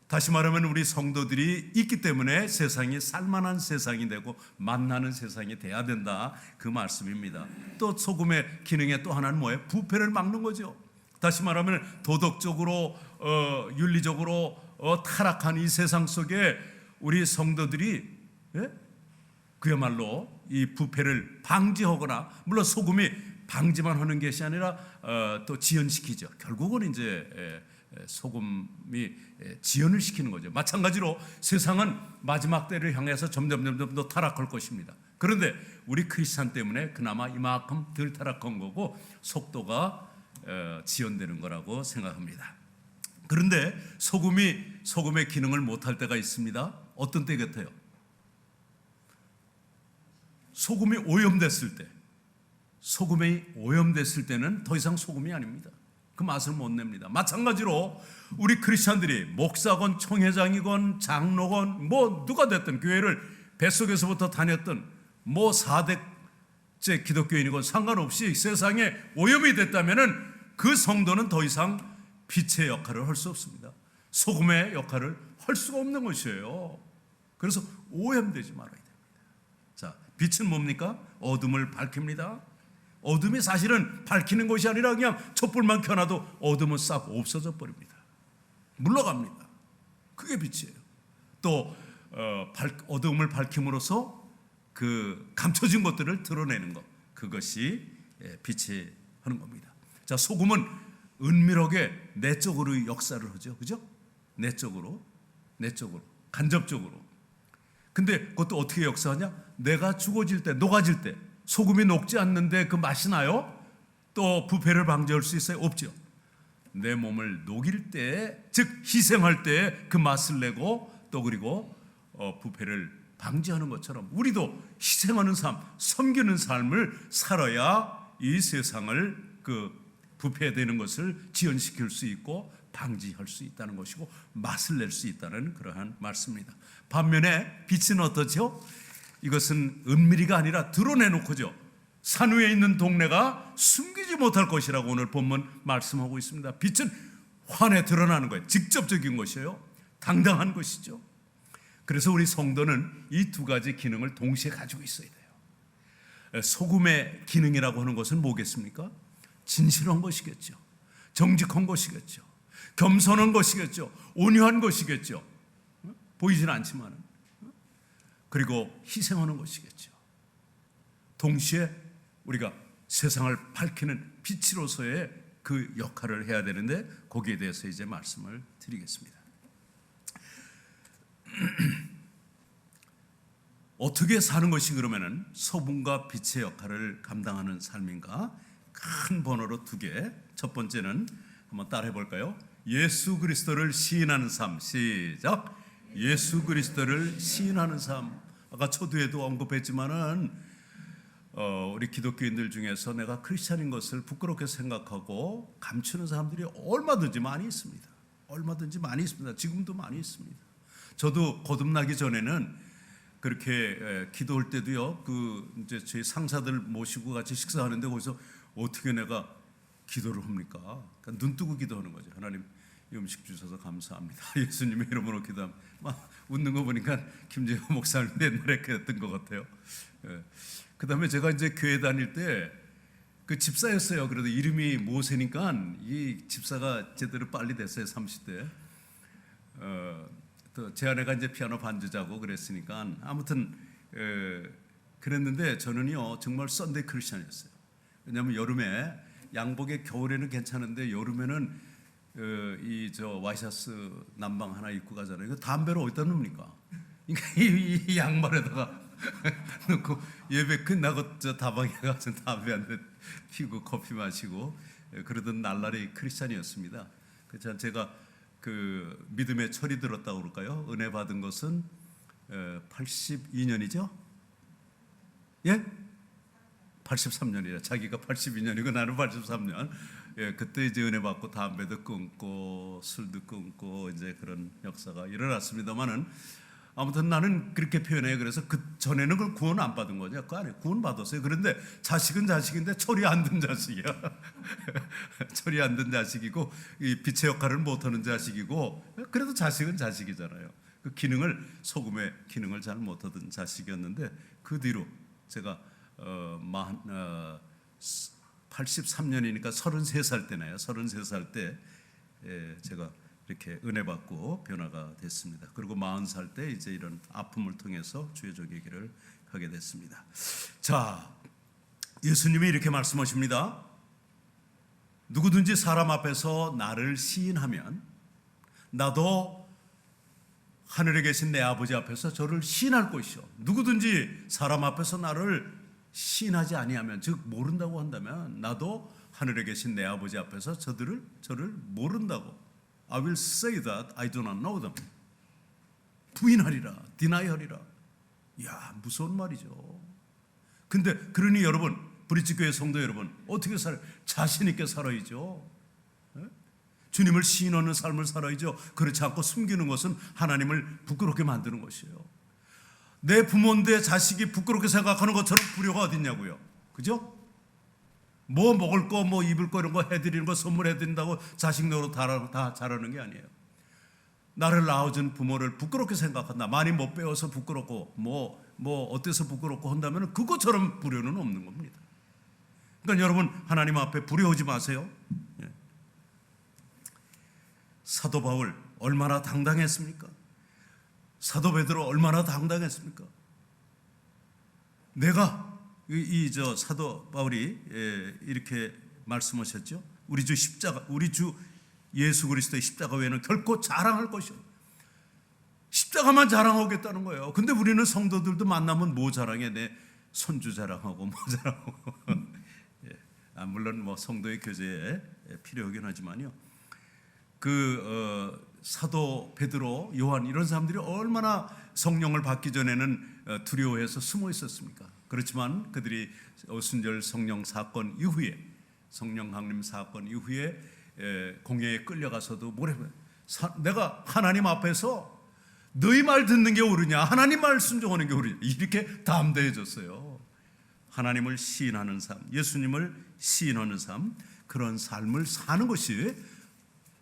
다시 말하면 우리 성도들이 있기 때문에 세상이 살만한 세상이 되고 맛나는 세상이 돼야 된다, 그 말씀입니다. 또 소금의 기능의 또 하나는 뭐예요? 부패를 막는 거죠. 다시 말하면 도덕적으로 윤리적으로 타락한 이 세상 속에 우리 성도들이 그야말로 이 부패를 방지하거나, 물론 소금이 방지만 하는 것이 아니라 또 지연시키죠. 결국은 이제 소금이 지연을 시키는 거죠. 마찬가지로 세상은 마지막 때를 향해서 점점 더 타락할 것입니다. 그런데 우리 크리스찬 때문에 그나마 이만큼 덜 타락한 거고 속도가 지연되는 거라고 생각합니다. 그런데 소금의 기능을 못할 때가 있습니다. 어떤 때 같아요? 소금이 오염됐을 때, 소금이 오염됐을 때는 더 이상 소금이 아닙니다. 그 맛을 못 냅니다. 마찬가지로 우리 크리스찬들이 목사건 총회장이건 장로건 뭐 누가 됐든 교회를 뱃속에서부터 다녔던 뭐 4대째 기독교인이건 상관없이 세상에 오염이 됐다면은 그 성도는 더 이상 빛의 역할을 할 수 없습니다. 소금의 역할을 할 수가 없는 것이에요. 그래서 오염되지 말아야 됩니다. 자, 빛은 뭡니까? 어둠을 밝힙니다. 어둠이 사실은 밝히는 것이 아니라 그냥 촛불만 켜놔도 어둠은 싹 없어져 버립니다. 물러갑니다. 그게 빛이에요. 또 어둠을 밝힘으로써 그 감춰진 것들을 드러내는 것, 그것이 빛이 하는 겁니다. 자, 소금은 은밀하게 내적으로 역사를 하죠. 그죠? 내적으로, 간접적으로. 근데 그것도 어떻게 역사하냐? 내가 죽어질 때, 녹아질 때, 소금이 녹지 않는데 그 맛이 나요? 또 부패를 방지할 수 있어요? 없죠. 내 몸을 녹일 때, 즉 희생할 때 그 맛을 내고 또 그리고 부패를 방지하는 것처럼 우리도 희생하는 삶, 섬기는 삶을 살아야 이 세상을 그 부패되는 것을 지연시킬 수 있고 방지할 수 있다는 것이고 맛을 낼 수 있다는 그러한 말씀입니다. 반면에 빛은 어떠죠? 이것은 은밀히가 아니라 드러내놓고죠. 산 위에 있는 동네가 숨기지 못할 것이라고 오늘 본문 말씀하고 있습니다. 빛은 환에 드러나는 거예요. 직접적인 것이에요. 당당한 것이죠. 그래서 우리 성도는 이 두 가지 기능을 동시에 가지고 있어야 돼요. 소금의 기능이라고 하는 것은 뭐겠습니까? 진실한 것이겠죠. 정직한 것이겠죠. 겸손한 것이겠죠. 온유한 것이겠죠. 보이지는 않지만 그리고 희생하는 것이겠죠. 동시에 우리가 세상을 밝히는 빛으로서의 그 역할을 해야 되는데 거기에 대해서 이제 말씀을 드리겠습니다. 어떻게 사는 것이 그러면은 소금과 빛의 역할을 감당하는 삶인가? 큰 번호로 두 개. 첫 번째는 한번 따라해 볼까요? 예수 그리스도를 시인하는 삶. 시작. 예수 그리스도를 시인하는 삶. 아까 초두에도 언급했지만은 우리 기독교인들 중에서 내가 크리스찬인 것을 부끄럽게 생각하고 감추는 사람들이 얼마든지 많이 있습니다. 얼마든지 많이 있습니다. 지금도 많이 있습니다. 저도 거듭나기 전에는 그렇게 기도할 때도요. 그 이제 저희 상사들 모시고 같이 식사하는데 거기서 어떻게 내가 기도를 합니까? 그러니까 눈 뜨고 기도하는 거죠. 하나님 이 음식 주셔서 감사합니다. 예수님의 이름으로 기도합니다. 막 웃는 거 보니까 김재호 목사님 옛날에 그랬던 것 같아요. 그다음에 제가 이제 교회 다닐 때 그 집사였어요. 그래도 이름이 모세니까 이 집사가 제대로 빨리 됐어요. 30대. 또 제 아내가 이제 피아노 반주자고 그랬으니까 아무튼 그랬는데 저는요 정말 썬데이 크리스천이었어요. 왜냐하면 여름에 양복에 겨울에는 괜찮은데 여름에는 이 저 와이셔츠 남방 하나 입고 가잖아요. 이거 담배를 어디다 넣습니까? 그러니까 이 양말에다가 넣고 예배 끝나고 저 다방에 가서 담배 한 대 피고 커피 마시고 그러던 날라리 크리스찬이었습니다. 그래서 제가 그 믿음의 철이 들었다고 그럴까요? 은혜 받은 것은 82년이죠? 예? 83년이라 자기가 82년이고 나는 83년. 예, 그때 이제 은혜 받고 담배도 끊고 술도 끊고 이제 그런 역사가 일어났습니다만은 아무튼 나는 그렇게 표현해요. 그래서 그 전에는 그걸 구원 안 받은 거죠. 그 안에 구원 받았어요. 그런데 자식은 자식인데 철이 안 든 자식이야. 철이 안 든 자식이고 이 빛의 역할을 못하는 자식이고 그래도 자식은 자식이잖아요. 그 기능을 소금의 기능을 잘 못하던 자식이었는데 그 뒤로 제가 83년이니까 33살 때네요. 33살 때 제가 이렇게 은혜 받고 변화가 됐습니다. 그리고 40살 때 이제 이런 아픔을 통해서 주의 종의 길을 가게 됐습니다. 자, 예수님이 이렇게 말씀하십니다. 누구든지 사람 앞에서 나를 시인하면 나도 하늘에 계신 내 아버지 앞에서 저를 시인할 것이요. 누구든지 사람 앞에서 나를 시인하지 아니하면, 즉 모른다고 한다면 나도 하늘에 계신 내 아버지 앞에서 저를 모른다고. I will say that I do not know them. 부인하리라, deny 하리라. 이야, 무서운 말이죠. 근데 그러니 여러분 브릿지교회 성도 여러분, 어떻게 살아요? 자신 있게 살아야죠. 주님을 시인하는 삶을 살아야죠. 그렇지 않고 숨기는 것은 하나님을 부끄럽게 만드는 것이에요. 내 부모인데 자식이 부끄럽게 생각하는 것처럼 불효가 어딨냐고요. 그죠? 뭐 먹을 거, 뭐 입을 거 이런 거 해드리는 거 선물해드린다고 자식 노릇 다 잘하는 게 아니에요. 나를 낳아준 부모를 부끄럽게 생각한다. 많이 못 배워서 부끄럽고 뭐 어때서 부끄럽고 한다면 그것처럼 불효는 없는 겁니다. 그러니까 여러분, 하나님 앞에 불효하지 마세요. 사도 바울 얼마나 당당했습니까? 사도 베드로 얼마나 당당했습니까? 내가 저 사도 바울이 이렇게 말씀하셨죠. 우리 주 십자가, 우리 주 예수 그리스도의 십자가 외에는 결코 자랑할 것이 없어요. 십자가만 자랑하겠다는 거예요. 근데 우리는 성도들도 만나면 뭐 자랑해? 내 손주 자랑하고 뭐 자랑하고. 물론 뭐 성도의 교제에 필요하긴 하지만요. 사도 베드로, 요한 이런 사람들이 얼마나 성령을 받기 전에는 두려워해서 숨어 있었습니까? 그렇지만 그들이 오순절 성령 사건 이후에, 성령 강림 사건 이후에 공회에 끌려가서도 뭐래? 내가 하나님 앞에서 너희 말 듣는 게 옳으냐, 하나님 말 순종하는 게 옳으냐, 이렇게 담대해졌어요. 하나님을 시인하는 삶, 예수님을 시인하는 삶, 그런 삶을 사는 것이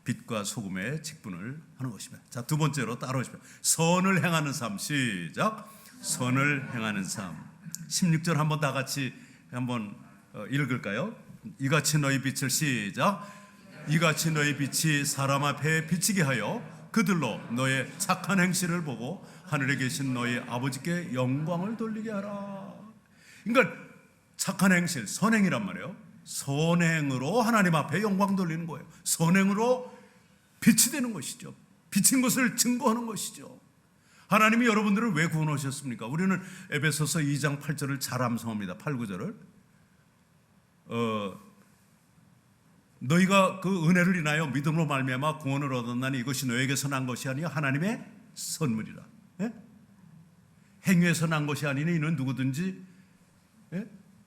빛과 소금의 직분을 하는 것입니다. 자, 두 번째로 따라오십시오. 선을 행하는 삶. 시작. 선을 행하는 삶. 16절 한번 다 같이 한번 읽을까요? 이같이 너희 빛을, 시작. 이같이 너희 빛이 사람 앞에 비치게 하여 그들로 너의 착한 행실을 보고 하늘에 계신 너희 아버지께 영광을 돌리게 하라. 그러니까 착한 행실, 선행이란 말이에요. 선행으로 하나님 앞에 영광 돌리는 거예요. 선행으로 빛이 되는 것이죠. 비친 것을 증거하는 것이죠. 하나님이 여러분들을 왜 구원하셨습니까? 우리는 에베소서 2장 8절을 잘 암송합니다. 8, 9절을 너희가 그 은혜를 인하여 믿음으로 말미암아 구원을 얻었나니 이것이 너에게서 난 것이 아니요 하나님의 선물이라. 예? 행위에서 난 것이 아니니 이는 누구든지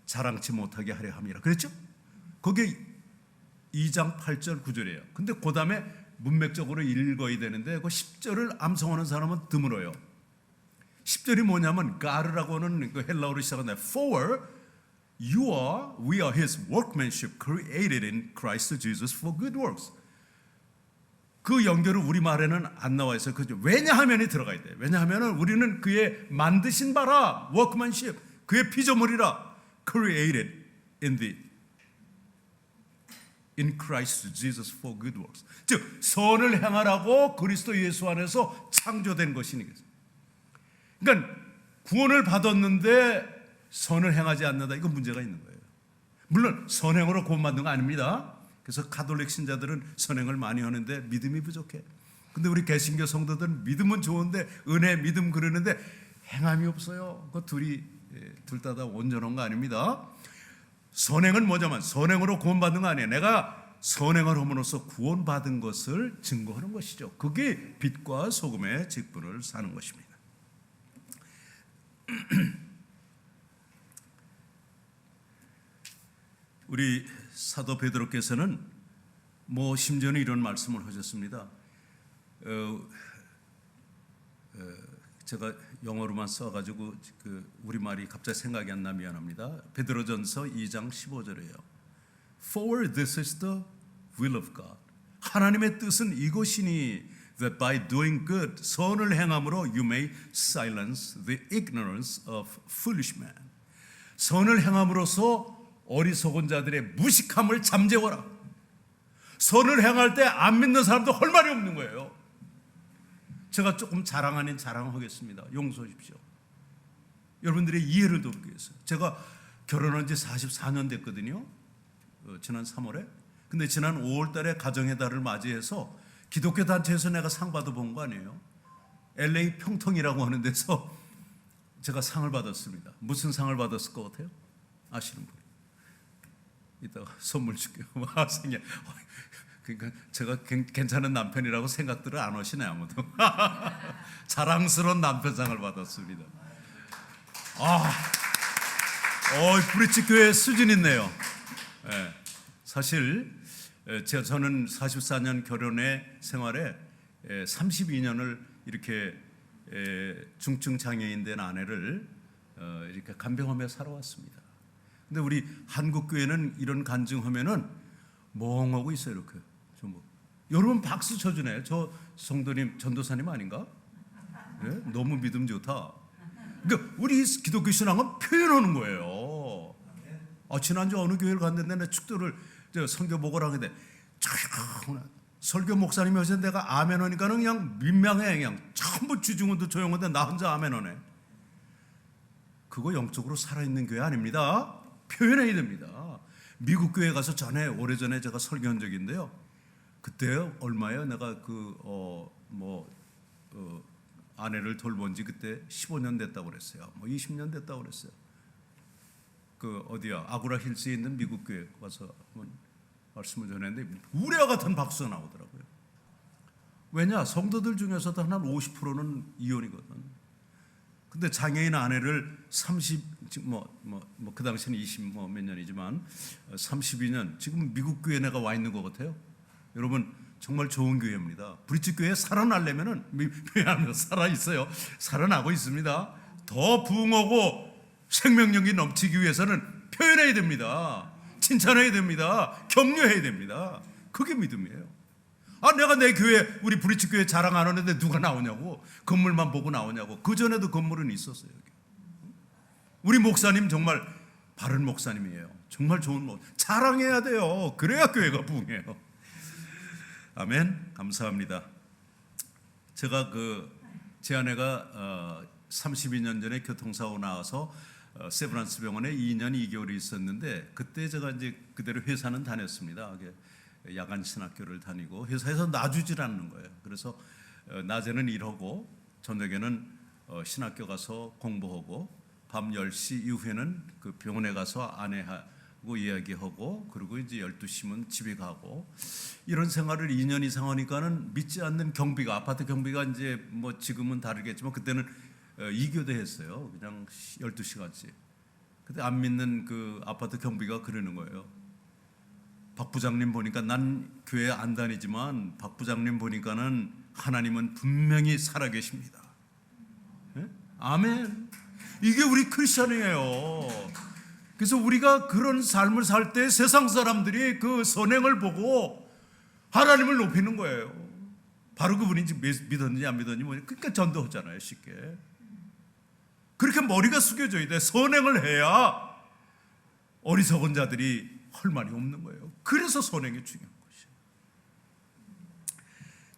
자랑치 못하게 하려 함이라. 그랬죠? 그게 2장 8절 9절이에요. 근데 그 다음에 문맥적으로 읽어야 되는데 그 10절을 암송하는 사람은 드물어요. 10절이 뭐냐면 가르라고 하는 그 헬라어로 시작한다. For we are His workmanship created in Christ Jesus for good works. 그 연결은 우리말에는 안 나와 있어요. 그죠? 왜냐하면이 들어가야 돼요. 왜냐하면은 우리는 그의 만드신 바라, workmanship, 그의 피조물이라, created in Christ Jesus for good works. 즉 선을 행하라고 그리스도 예수 안에서 창조된 것이니까. 그러니까 구원을 받았는데 선을 행하지 않는다, 이건 문제가 있는 거예요. 물론 선행으로 구원받는 거 아닙니다. 그래서 가톨릭 신자들은 선행을 많이 하는데 믿음이 부족해. 근데 우리 개신교 성도들은 믿음은 좋은데 은혜, 믿음 그러는데 행함이 없어요. 그 둘 다 온전한 거 아닙니다. 선행은 뭐냐면 선행으로 구원받는 거 아니에요. 내가 선행을 함으로써 구원받은 것을 증거하는 것이죠. 그게 빛과 소금의 직분을 사는 것입니다. 우리 사도 베드로께서는 뭐 심지어는 이런 말씀을 하셨습니다. 제가 영어로만 써가지고 그 우리말이 갑자기 생각이 안 나 미안합니다. 베드로전서 2장 15절이에요. For this is the will of God. 하나님의 뜻은 이것이니 that by doing good, 선을 행함으로 you may silence the ignorance of foolish men. 선을 행함으로써 어리석은 자들의 무식함을 잠재워라. 선을 행할 때 안 믿는 사람도 할 말이 없는 거예요. 제가 조금 자랑 아닌 자랑하겠습니다. 용서하십시오. 여러분들의 이해를 돕기 위해서. 제가 결혼한 지 44년 됐거든요. 지난 3월에. 근데 지난 5월 달에 가정의 달을 맞이해서 기독교 단체에서 내가 상 받아본 거 아니에요. LA 평통이라고 하는 데서 제가 상을 받았습니다. 무슨 상을 받았을 것 같아요? 아시는 분? 이따가 선물 줄게요. 그러니까 제가 괜찮은 남편이라고 생각들을 안 하시네 아무도. 자랑스러운 남편상을 받았습니다. 브릿지 교회 수준 있네요. 예, 사실 저는 44년 결혼의 생활에 32년을 이렇게 중증 장애인 된 아내를 이렇게 간병하며 살아왔습니다. 근데 우리 한국 교회는 이런 간증하면은 멍하고 있어요. 이렇게 전부. 여러분 박수 쳐주네. 저 성도님 전도사님 아닌가? 네? 너무 믿음 좋다. 그러니까 우리 기독교 신앙은 표현하는 거예요. 지난주 어느 교회를 갔는데 내 축도를 선교 보고를 하는데 설교 목사님이 하셔서 내가 아멘 하니까는 그냥 민망해. 그냥 전부 주중원도 조용한데 나 혼자 아멘 하네. 그거 영적으로 살아있는 교회 아닙니다. 표현해야 됩니다. 미국 교회 가서 오래전에 제가 설교한 적이 있는데요. 그때 얼마예요? 내가 아내를 돌본 지 그때 15년 됐다고 그랬어요. 20년 됐다고 그랬어요. 아구라 힐스에 있는 미국 교회 가서 한번 말씀을 전했는데 우레와 같은 박수가 나오더라고요. 왜냐? 성도들 중에서도 한 50%는 이혼이거든. 근데 장애인 아내를 그 당시에는 20 몇 년이지만 32년 지금 미국 교회에 내가 와 있는 것 같아요. 여러분 정말 좋은 교회입니다. 브릿지 교회 살아나려면은 살아 있어요. 살아나고 있습니다. 더 부흥하고 생명력이 넘치기 위해서는 표현해야 됩니다. 칭찬해야 됩니다. 격려해야 됩니다. 그게 믿음이에요. 내가 내 교회 우리 브릿지 교회 자랑 안 하는데 누가 나오냐고. 건물만 보고 나오냐고. 그전에도 건물은 있었어요. 여기. 우리 목사님 정말 바른 목사님이에요. 정말 좋은 목사님. 자랑해야 돼요. 그래야 교회가 부흥해요. 아멘. 감사합니다. 제가 제 아내가 32년 전에 교통사고 나와서 세브란스 병원에 2년 2개월이 있었는데 그때 제가 이제 그대로 회사는 다녔습니다. 야간 신학교를 다니고 회사에서 놔주질 않는 거예요. 그래서 낮에는 일하고 저녁에는 신학교 가서 공부하고 밤 10시 이후에는 그 병원에 가서 아내하고 이야기하고 그리고 이제 12시면 집에 가고 이런 생활을 2년 이상 하니까는 믿지 않는 경비가 아파트 경비가 이제 지금은 다르겠지만 그때는 2교대 했어요. 그냥 12시간씩. 근데 안 믿는 그 아파트 경비가 그러는 거예요. 박 부장님 보니까 난 교회 안 다니지만 박 부장님 보니까는 하나님은 분명히 살아계십니다. 네? 아멘. 이게 우리 크리스천이에요. 그래서 우리가 그런 삶을 살 때 세상 사람들이 그 선행을 보고 하나님을 높이는 거예요. 바로 그분인지 믿었는지 안 믿었는지 그러니까 전도하잖아요. 쉽게. 그렇게 머리가 숙여져야 돼. 선행을 해야 어리석은 자들이 할 말이 없는 거예요. 그래서 선행이 중요한 것이에요.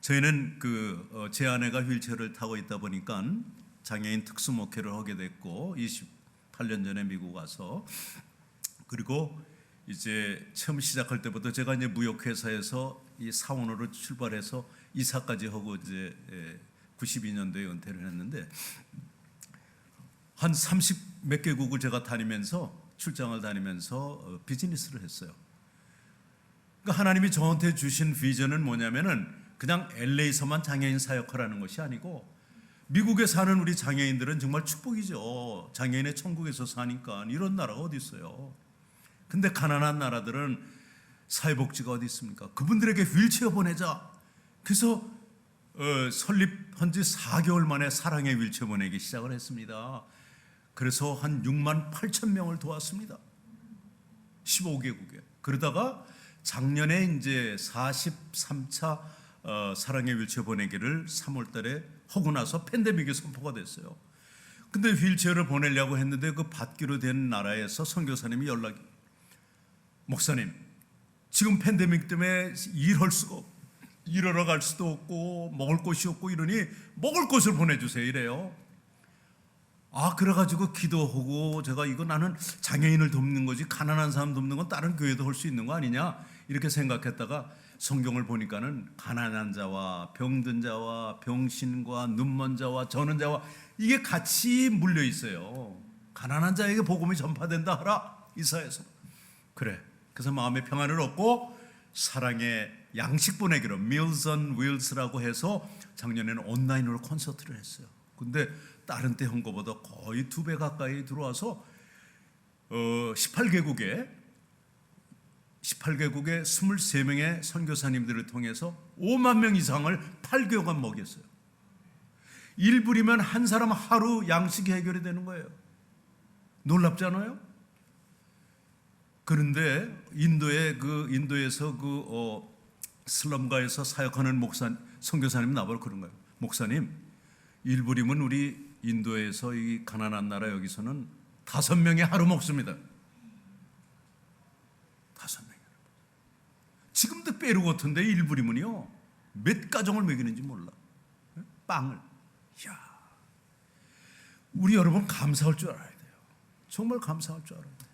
저희는 제 아내가 휠체어를 타고 있다 보니까 장애인 특수 목회를 하게 됐고 28년 전에 미국 와서 그리고 이제 처음 시작할 때부터 제가 이제 무역회사에서 이 사원으로 출발해서 이사까지 하고 이제 92년도에 은퇴를 했는데 한 30 몇 개국을 제가 다니면서 출장을 다니면서 비즈니스를 했어요. 그러니까 하나님이 저한테 주신 비전은 뭐냐면은 그냥 LA에서만 장애인 사역하라는 것이 아니고 미국에 사는 우리 장애인들은 정말 축복이죠. 장애인의 천국에서 사니까 이런 나라가 어디 있어요. 근데 가난한 나라들은 사회복지가 어디 있습니까? 그분들에게 휠체어 보내자. 그래서 설립한 지 4개월 만에 사랑의 휠체어 보내기 시작을 했습니다. 그래서 한 6만 8천 명을 도왔습니다. 15개국에. 그러다가 작년에 이제 43차 사랑의 휠체어 보내기를 3월 달에 하고 나서 팬데믹이 선포가 됐어요. 근데 휠체어를 보내려고 했는데 그 받기로 된 나라에서 선교사님이 연락이 목사님 지금 팬데믹 때문에 일할 수가 없고 일하러 갈 수도 없고 먹을 곳이 없고 이러니 먹을 곳을 보내주세요 이래요. 그래가지고 기도하고 제가 이거 나는 장애인을 돕는 거지 가난한 사람 돕는 건 다른 교회도 할 수 있는 거 아니냐 이렇게 생각했다가 성경을 보니까는 가난한 자와 병든 자와 병신과 눈먼 자와 저는 자와 이게 같이 물려 있어요. 가난한 자에게 복음이 전파된다 하라 이사야서. 그래. 그래서 마음의 평안을 얻고 사랑의 양식 보내기로 Meals on Wheels라고 해서 작년에는 온라인으로 콘서트를 했어요. 근데 다른 때 한 거보다 거의 2배 가까이 들어와서 18개국의 23명의 선교사님들을 통해서 5만 명 이상을 8개월간 먹였어요. 1불이면 한 사람 하루 양식이 해결이 되는 거예요. 놀랍지 않아요? 그런데 인도에서 슬럼가에서 사역하는 선교사님 나보고 그런 거예요. 목사님, 1불이면 우리 인도에서 이 가난한 나라 여기서는 5명이 하루 먹습니다. 5명이. 지금도 빼루 같은데 1불이면요 몇 가정을 먹이는지 몰라. 빵을. 이야, 우리 여러분 감사할 줄 알아야 돼요. 정말 감사할 줄 알아야 돼요.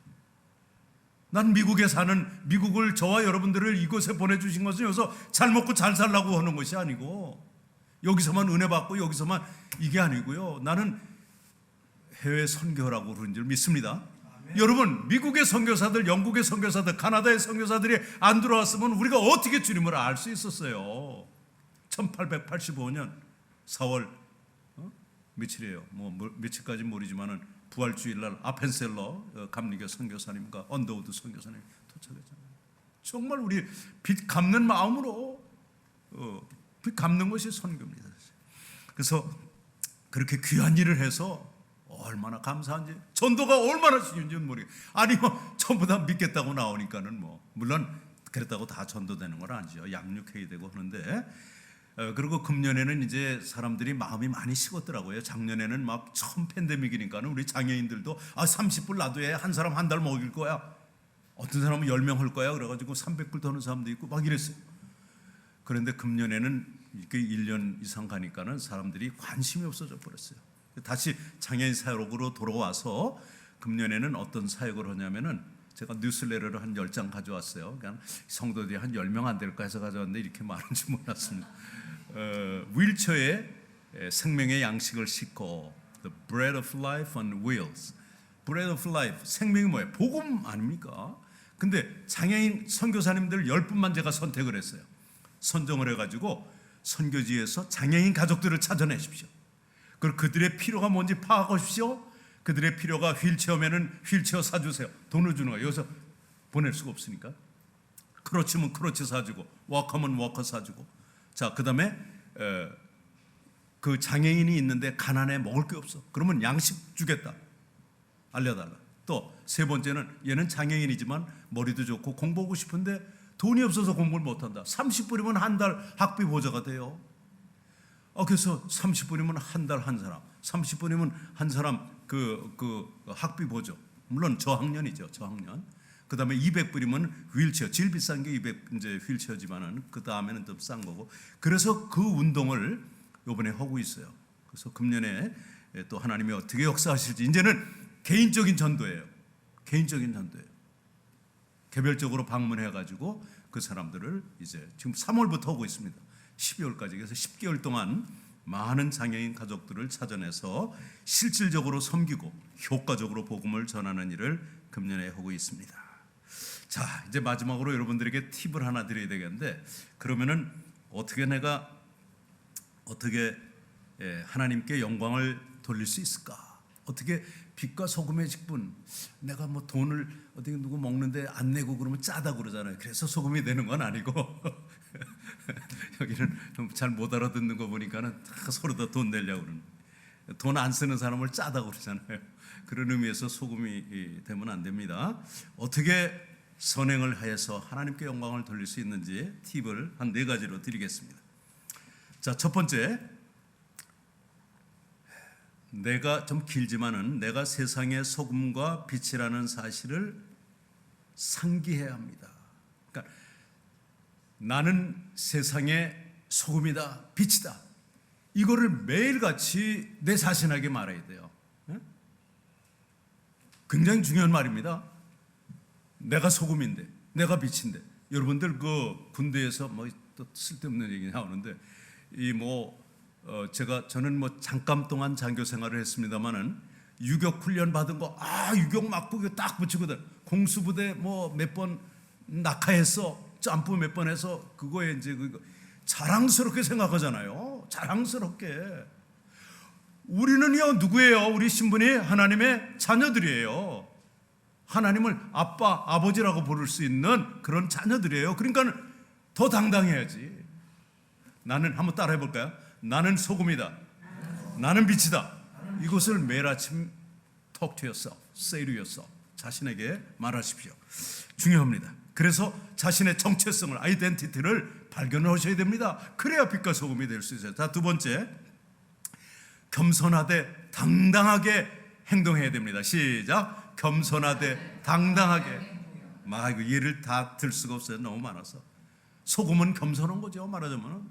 난 미국을 저와 여러분들을 이곳에 보내주신 것은 여기서 잘 먹고 잘 살라고 하는 것이 아니고, 여기서만 은혜 받고 여기서만 이게 아니고요. 나는 해외 선교라고 그런 줄 믿습니다. 여러분, 미국의 선교사들, 영국의 선교사들, 카나다의 선교사들이 안 들어왔으면 우리가 어떻게 주님을 알 수 있었어요? 1885년 4월 며칠이에요? 며칠까지 모르지만은 부활주일날 아펜셀러 감리교 선교사님과 언더우드 선교사님 도착했잖아요. 정말 우리 빚 갚는 마음으로 빚 갚는 것이 선교입니다. 그래서 그렇게 귀한 일을 해서 얼마나 감사한지, 전도가 얼마나 쉬운지 모르겠어요. 아니 전부 다 믿겠다고 나오니까는 물론 그랬다고 다 전도되는 건 아니죠. 양육해야 되고 하는데, 그리고 금년에는 이제 사람들이 마음이 많이 식었더라고요. 작년에는 막 처음 팬데믹이니까는 우리 장애인들도 30불 나도 해, 한 사람 한 달 먹일 거야, 어떤 사람은 10명 할 거야 그래가지고 300불 더는 사람도 있고 막 이랬어요. 그런데 금년에는 이렇게 1년 이상 가니까는 사람들이 관심이 없어져 버렸어요. 다시 장애인 사역으로 돌아와서 금년에는 어떤 사역을 하냐면은, 제가 뉴스레터를 한 10장 가져왔어요. 그냥 성도들이 한 10명 안 될까 해서 가져왔는데 이렇게 많은지 몰랐습니다. 휠체어에 생명의 양식을 싣고, The Bread of Life on Wheels. Bread of Life, 생명이 뭐예요? 복음 아닙니까? 근데 장애인 선교사님들 10분만 제가 선택을 했어요. 선정을 해가지고 선교지에서 장애인 가족들을 찾아내십시오. 그리고 그들의 필요가 뭔지 파악하십시오. 그들의 필요가 휠체어면은 휠체어 사주세요. 돈을 주는 거예요. 여기서 보낼 수가 없으니까. 크러치면 크러치 사주고, 워커면 워커 사주고. 자, 그 다음에 그 장애인이 있는데 가난해, 먹을 게 없어. 그러면 양식 주겠다, 알려달라. 또 세 번째는, 얘는 장애인이지만 머리도 좋고 공부하고 싶은데 돈이 없어서 공부를 못한다. 30불이면 한 달 학비 보조가 돼요. 그래서 30불이면 한 달 한 사람, 30불이면 한 사람 그 학비 보조. 물론 저학년이죠, 저학년. 그 다음에 200불이면 휠체어, 제일 비싼 게 이제 휠체어지만은 그 다음에는 좀 싼 거고. 그래서 그 운동을 이번에 하고 있어요. 그래서 금년에 또 하나님이 어떻게 역사하실지, 이제는 개인적인 전도예요. 개인적인 전도예요. 개별적으로 방문해가지고 그 사람들을 이제 지금 3월부터 하고 있습니다. 12월까지. 그래서 10개월 동안 많은 장애인 가족들을 찾아내서 실질적으로 섬기고 효과적으로 복음을 전하는 일을 금년에 하고 있습니다. 자, 이제 마지막으로 여러분들에게 팁을 하나 드려야 되겠는데, 그러면은 어떻게 하나님께 영광을 돌릴 수 있을까? 어떻게 빛과 소금의 직분, 내가 돈을 어떻게 누구 먹는데 안 내고 그러면 짜다 그러잖아요. 그래서 소금이 되는 건 아니고 여기는 잘 못 알아듣는 거 보니까는 서로 다 돈 내려고 그러는, 돈 안 쓰는 사람을 짜다 그러잖아요. 그런 의미에서 소금이 되면 안 됩니다. 어떻게 선행을 하여서 하나님께 영광을 돌릴 수 있는지 팁을 한 4가지로 드리겠습니다. 자, 첫 번째, 내가 좀 길지만은 내가 세상의 소금과 빛이라는 사실을 상기해야 합니다. 그러니까 나는 세상의 소금이다, 빛이다. 이거를 매일같이 내 자신에게 말해야 돼요. 굉장히 중요한 말입니다. 내가 소금인데, 내가 빛인데. 여러분들 그 군대에서 또 쓸데없는 얘기 나오는데, 저는 잠깐 동안 장교 생활을 했습니다만은, 유격 훈련 받은 거, 유격 맞고 딱 붙이거든. 공수부대 몇 번 낙하했어, 점프 몇 번 해서, 그거에 이제 자랑스럽게 생각하잖아요. 자랑스럽게. 우리는요, 누구예요? 우리 신분이 하나님의 자녀들이에요. 하나님을 아빠, 아버지라고 부를 수 있는 그런 자녀들이에요. 그러니까 더 당당해야지. 나는 한번 따라해 볼까요? 나는 소금이다. 나는 빛이다. 이것을 매일 아침 talk to yourself, say to yourself. 자신에게 말하십시오. 중요합니다. 그래서 자신의 정체성을, 아이덴티티를 발견하셔야 됩니다. 그래야 빛과 소금이 될 수 있어요. 자, 두 번째, 겸손하되 당당하게 행동해야 됩니다. 시작. 겸손하되 당당하게. 이거 예를 다 들 수가 없어요. 너무 많아서. 소금은 겸손한 거죠. 말하자면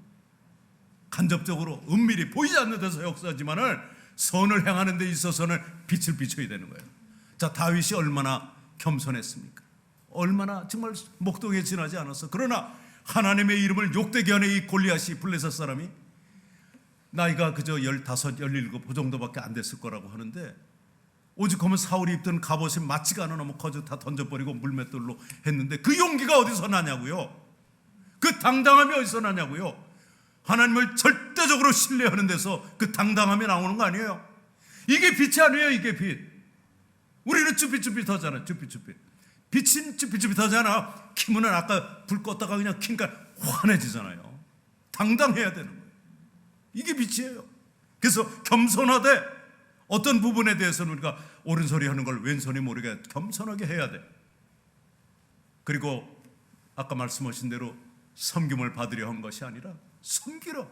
간접적으로 은밀히 보이지 않는 데서 역사하지만은 선을 행하는 데 있어서는 빛을 비춰야 되는 거예요. 자, 다윗이 얼마나 겸손했습니까? 얼마나 정말 목동에 지나지 않았어. 그러나 하나님의 이름을 욕되게 하는 이 골리앗이, 블레셋 사람이 나이가 그저 15, 17 그 정도밖에 안 됐을 거라고 하는데, 오죽하면 사울이 입던 갑옷이 맞지가 않아 너무 커져 다 던져버리고 물맷돌로 했는데 그 용기가 어디서 나냐고요. 그 당당함이 어디서 나냐고요. 하나님을 절대적으로 신뢰하는 데서 그 당당함이 나오는 거 아니에요. 이게 빛이 아니에요. 이게 빛. 우리는 쭈삣쭈삣하잖아. 쭈삣쭈삣. 빛은 쭈삣쭈삣하잖아. 키면은 아까 불 껐다가 그냥 키니까 환해지잖아요. 당당해야 되는 거예요. 이게 빛이에요. 그래서 겸손하되, 어떤 부분에 대해서는 우리가 옳은 소리 하는 걸 왼손이 모르게 겸손하게 해야 돼. 그리고 아까 말씀하신 대로 섬김을 받으려 한 것이 아니라 섬기러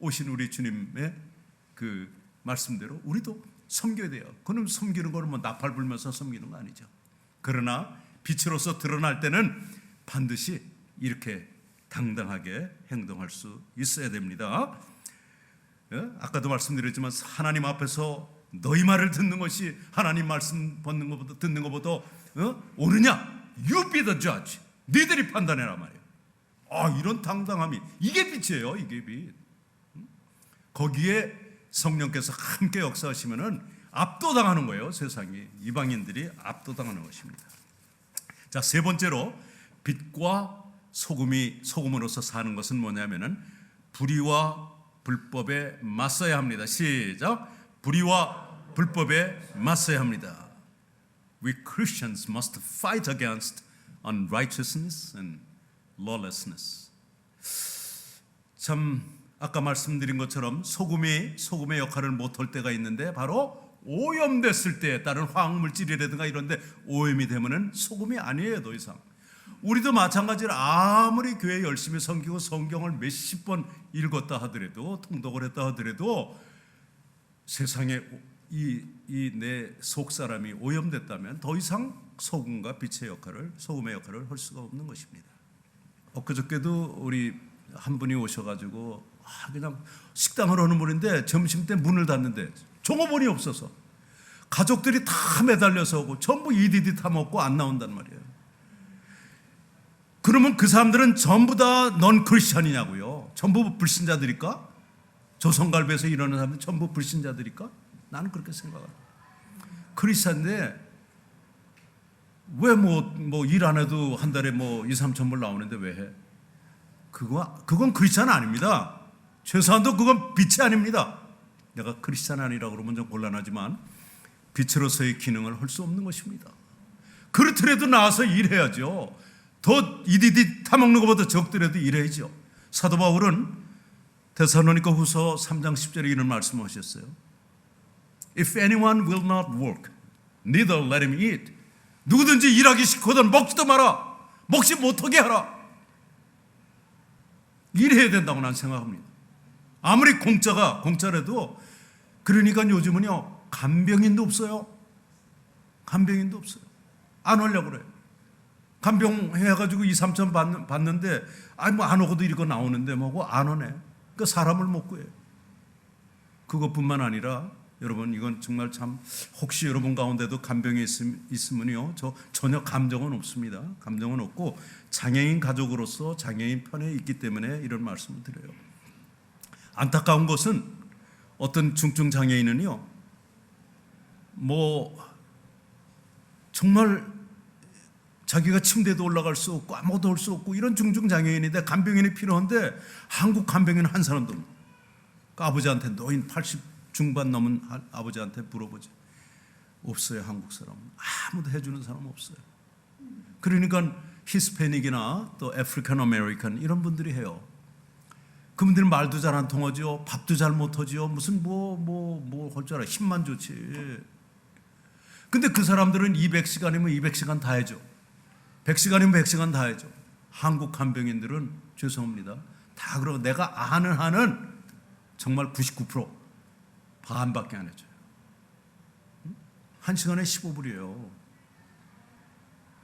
오신 우리 주님의 그 말씀대로 우리도 섬겨야 돼요. 그럼 섬기는 거는 뭐 나팔 불면서 섬기는 거 아니죠. 그러나 빛으로서 드러날 때는 반드시 이렇게 당당하게 행동할 수 있어야 됩니다. 아까도 말씀드렸지만 하나님 앞에서 너희 말을 듣는 것이 하나님 말씀 듣는 것보다 옳으냐? You be the judge. 니들이 판단해라 말이에요. 이런 당당함이, 이게 빛이에요. 이게 빛. 거기에 성령께서 함께 역사하시면은 압도당하는 거예요. 세상이, 이방인들이 압도당하는 것입니다. 자, 세 번째로 빛과 소금으로서 사는 것은 뭐냐면은 불의와 불법에 맞서야 합니다. 시작. 불의와 불법에 맞서야 합니다. We Christians must fight against unrighteousness and lawlessness. 참 아까 말씀드린 것처럼 소금의 역할을 못할 때가 있는데, 바로 오염됐을 때에 따른 화학물질이라든가 이런데 오염이 되면은 소금이 아니에요. 더 이상. 우리도 마찬가지로 아무리 교회 열심히 섬기고 성경을 몇십 번 읽었다 하더라도, 통독을 했다 하더라도 세상에 내 속사람이 오염됐다면 더 이상 소금의 역할을 할 수가 없는 것입니다. 엊그저께도 우리 한 분이 오셔가지고 그냥 식당을 하는 분인데 점심 때 문을 닫는데 종업원이 없어서 가족들이 다 매달려서 오고 전부 EDD 다 먹고 안 나온단 말이에요. 그러면 그 사람들은 전부 다 넌 크리스천이냐고요? 전부 불신자들일까? 조선갈비에서 일하는 사람들 전부 불신자들일까? 나는 그렇게 생각합니다. 크리스천인데 왜 뭐 일 안 해도 한 달에 뭐 2, 3천 불 나오는데 왜 해? 그건 크리스천 아닙니다. 최소한도 그건 빛이 아닙니다. 내가 크리스천 아니라고 그러면 좀 곤란하지만 빛으로서의 기능을 할 수 없는 것입니다. 그렇더라도 나와서 일해야죠. 더 이디디 타먹는 것보다 적더라도 일해야죠. 사도 바울은 데살로니가 후서 3장 10절에 이런 말씀을 하셨어요. If anyone will not work, neither let him eat. 누구든지 일하기 싫거든 먹지도 마라. 먹지 못하게 하라. 일해야 된다고 난 생각합니다. 아무리 공짜라도. 그러니까 요즘은요 간병인도 없어요. 간병인도 없어요. 안 하려고 그래요. 간병 해가지고 2, 3천 받는데 뭐 안 오고도 이거 나오는데 뭐고 안 오네. 그러니까 사람을 못 구해요. 그것뿐만 아니라 여러분, 이건 정말 참, 혹시 여러분 가운데도 간병이 있으면요, 저 전혀 감정은 없습니다. 감정은 없고 장애인 가족으로서 장애인 편에 있기 때문에 이런 말씀을 드려요. 안타까운 것은 어떤 중증 장애인은요, 뭐 정말 자기가 침대도 올라갈 수 없고 아무것도 할 수 없고 이런 중증 장애인인데 간병인이 필요한데 한국 간병인 한 사람도 없는. 그러니까 아버지한테, 노인 80 중반 넘은 아버지한테 물어보지. 없어요. 한국 사람은 아무도 해주는 사람 없어요. 그러니까 히스패닉이나 또 아프리칸 아메리칸 이런 분들이 해요. 그분들은 말도 잘 안 통하죠. 밥도 잘 못하죠. 무슨 뭐 할 줄 알아. 힘만 좋지. 근데 그 사람들은 200시간이면 200시간 다 해줘. 100시간이면 100시간 다 해줘. 한국 간병인들은 죄송합니다. 다 그러고 내가 아는 한은 정말 99% 반밖에 안 해줘요. 1시간에 15불이에요.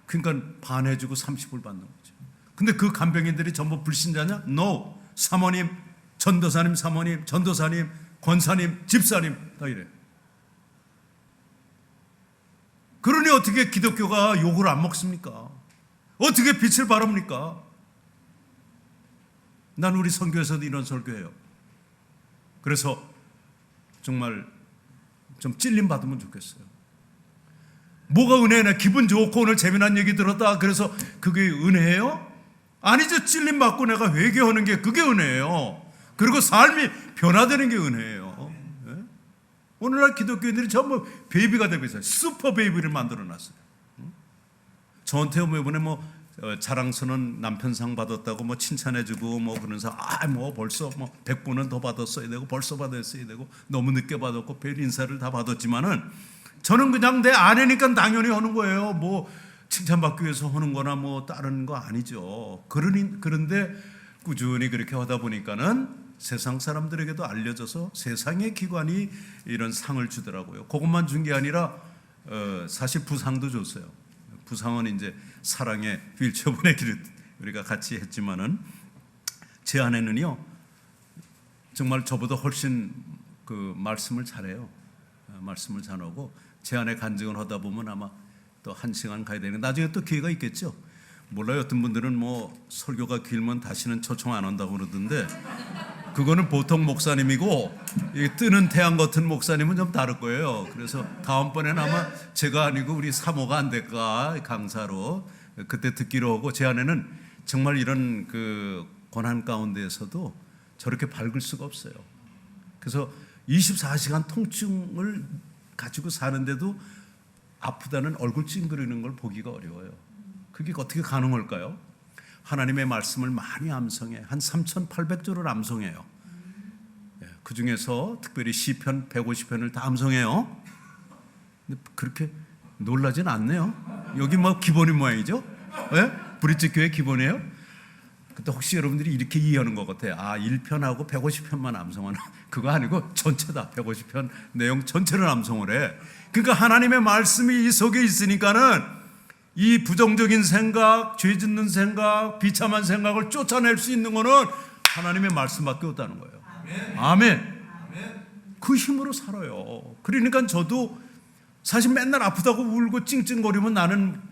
그러니까 반 해주고 30불 받는 거죠. 근데 그 간병인들이 전부 불신자냐? No. 사모님, 전도사님, 사모님, 전도사님, 권사님, 집사님 다 이래요. 그러니 어떻게 기독교가 욕을 안 먹습니까? 어떻게 빛을 발합니까? 난 우리 선교에서도 이런 설교해요. 그래서 정말 좀 찔림 받으면 좋겠어요. 뭐가 은혜냐? 기분 좋고 오늘 재미난 얘기 들었다. 그래서 그게 은혜예요? 아니죠. 찔림 받고 내가 회개하는 게 그게 은혜예요. 그리고 삶이 변화되는 게 은혜예요. 네? 오늘날 기독교인들이 전부 베이비가 되고 있어요. 슈퍼 베이비를 만들어놨어요. 저한테 이번에 자랑스러운 남편상 받았다고 칭찬해주고 그러면서 벌써 100분은 더 받았어야 되고 벌써 받았어야 되고 너무 늦게 받았고 별 인사를 다 받았지만은 저는 그냥 내 아내니까 당연히 하는 거예요. 칭찬받기 위해서 하는 거나 다른 거 아니죠. 그런데 꾸준히 그렇게 하다 보니까는 세상 사람들에게도 알려져서 세상의 기관이 이런 상을 주더라고요. 그것만 준 게 아니라 사실 부상도 줬어요. 부상은 이제 사랑의 휠체어 보내기를 우리가 같이 했지만은 제 아내는요 정말 저보다 훨씬 그 말씀을 잘해요. 말씀을 잘하고 제 아내 간증을 하다 보면 아마 또 1시간 가야 되는 나중에 또 기회가 있겠죠. 몰라요. 어떤 분들은 설교가 길면 다시는 초청 안 한다고 그러던데 그거는 보통 목사님이고 뜨는 태양 같은 목사님은 좀 다를 거예요. 그래서 다음번에는 아마 제가 아니고 우리 사모가 안 될까 강사로 그때 듣기로 하고 제 아내는 정말 이런 그 고난 가운데에서도 저렇게 밝을 수가 없어요. 그래서 24시간 통증을 가지고 사는데도 아프다는 얼굴 찡그리는 걸 보기가 어려워요. 그게 어떻게 가능할까요? 하나님의 말씀을 많이 암송해. 한 3,800조를 암송해요. 그 중에서 특별히 시편 150편을 다 암송해요. 근데 그렇게 놀라진 않네요. 여기 기본인 모양이죠? 네? 브릿지 교회 기본이에요? 근데 혹시 여러분들이 이렇게 이해하는 것 같아요. 1편하고 150편만 암송하나? 그거 아니고 전체다. 150편 내용 전체를 암송을 해. 그러니까 하나님의 말씀이 이 속에 있으니까는 이 부정적인 생각, 죄 짓는 생각, 비참한 생각을 쫓아낼 수 있는 거는 하나님의 말씀밖에 없다는 거예요. 아멘. 그 힘으로 살아요. 그러니까 저도 사실 맨날 아프다고 울고 찡찡거리면 나는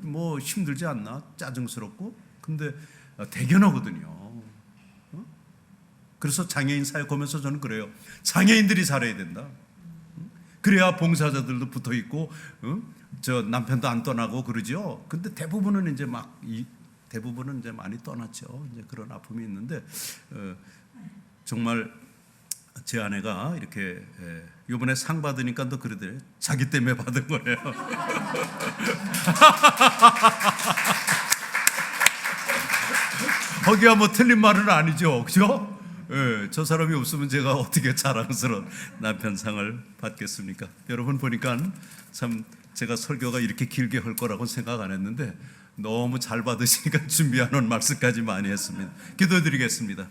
힘들지 않나? 짜증스럽고. 근데 대견하거든요. 그래서 장애인 사역하면서 저는 그래요. 장애인들이 잘해야 된다. 그래야 봉사자들도 붙어 있고, 저 남편도 안 떠나고 그러죠. 근데 대부분은 이제 많이 떠났죠. 이제 그런 아픔이 있는데 정말 제 아내가 이렇게 이번에 상 받으니까 또 그러더래요. 자기 때문에 받은 거래요. 거기가 틀린 말은 아니죠, 그죠? 저 사람이 없으면 제가 어떻게 자랑스러운 남편상을 받겠습니까? 여러분 보니까 참 제가 설교가 이렇게 길게 할 거라고 생각 안 했는데 너무 잘 받으시니까 준비하는 말씀까지 많이 했습니다. 기도드리겠습니다.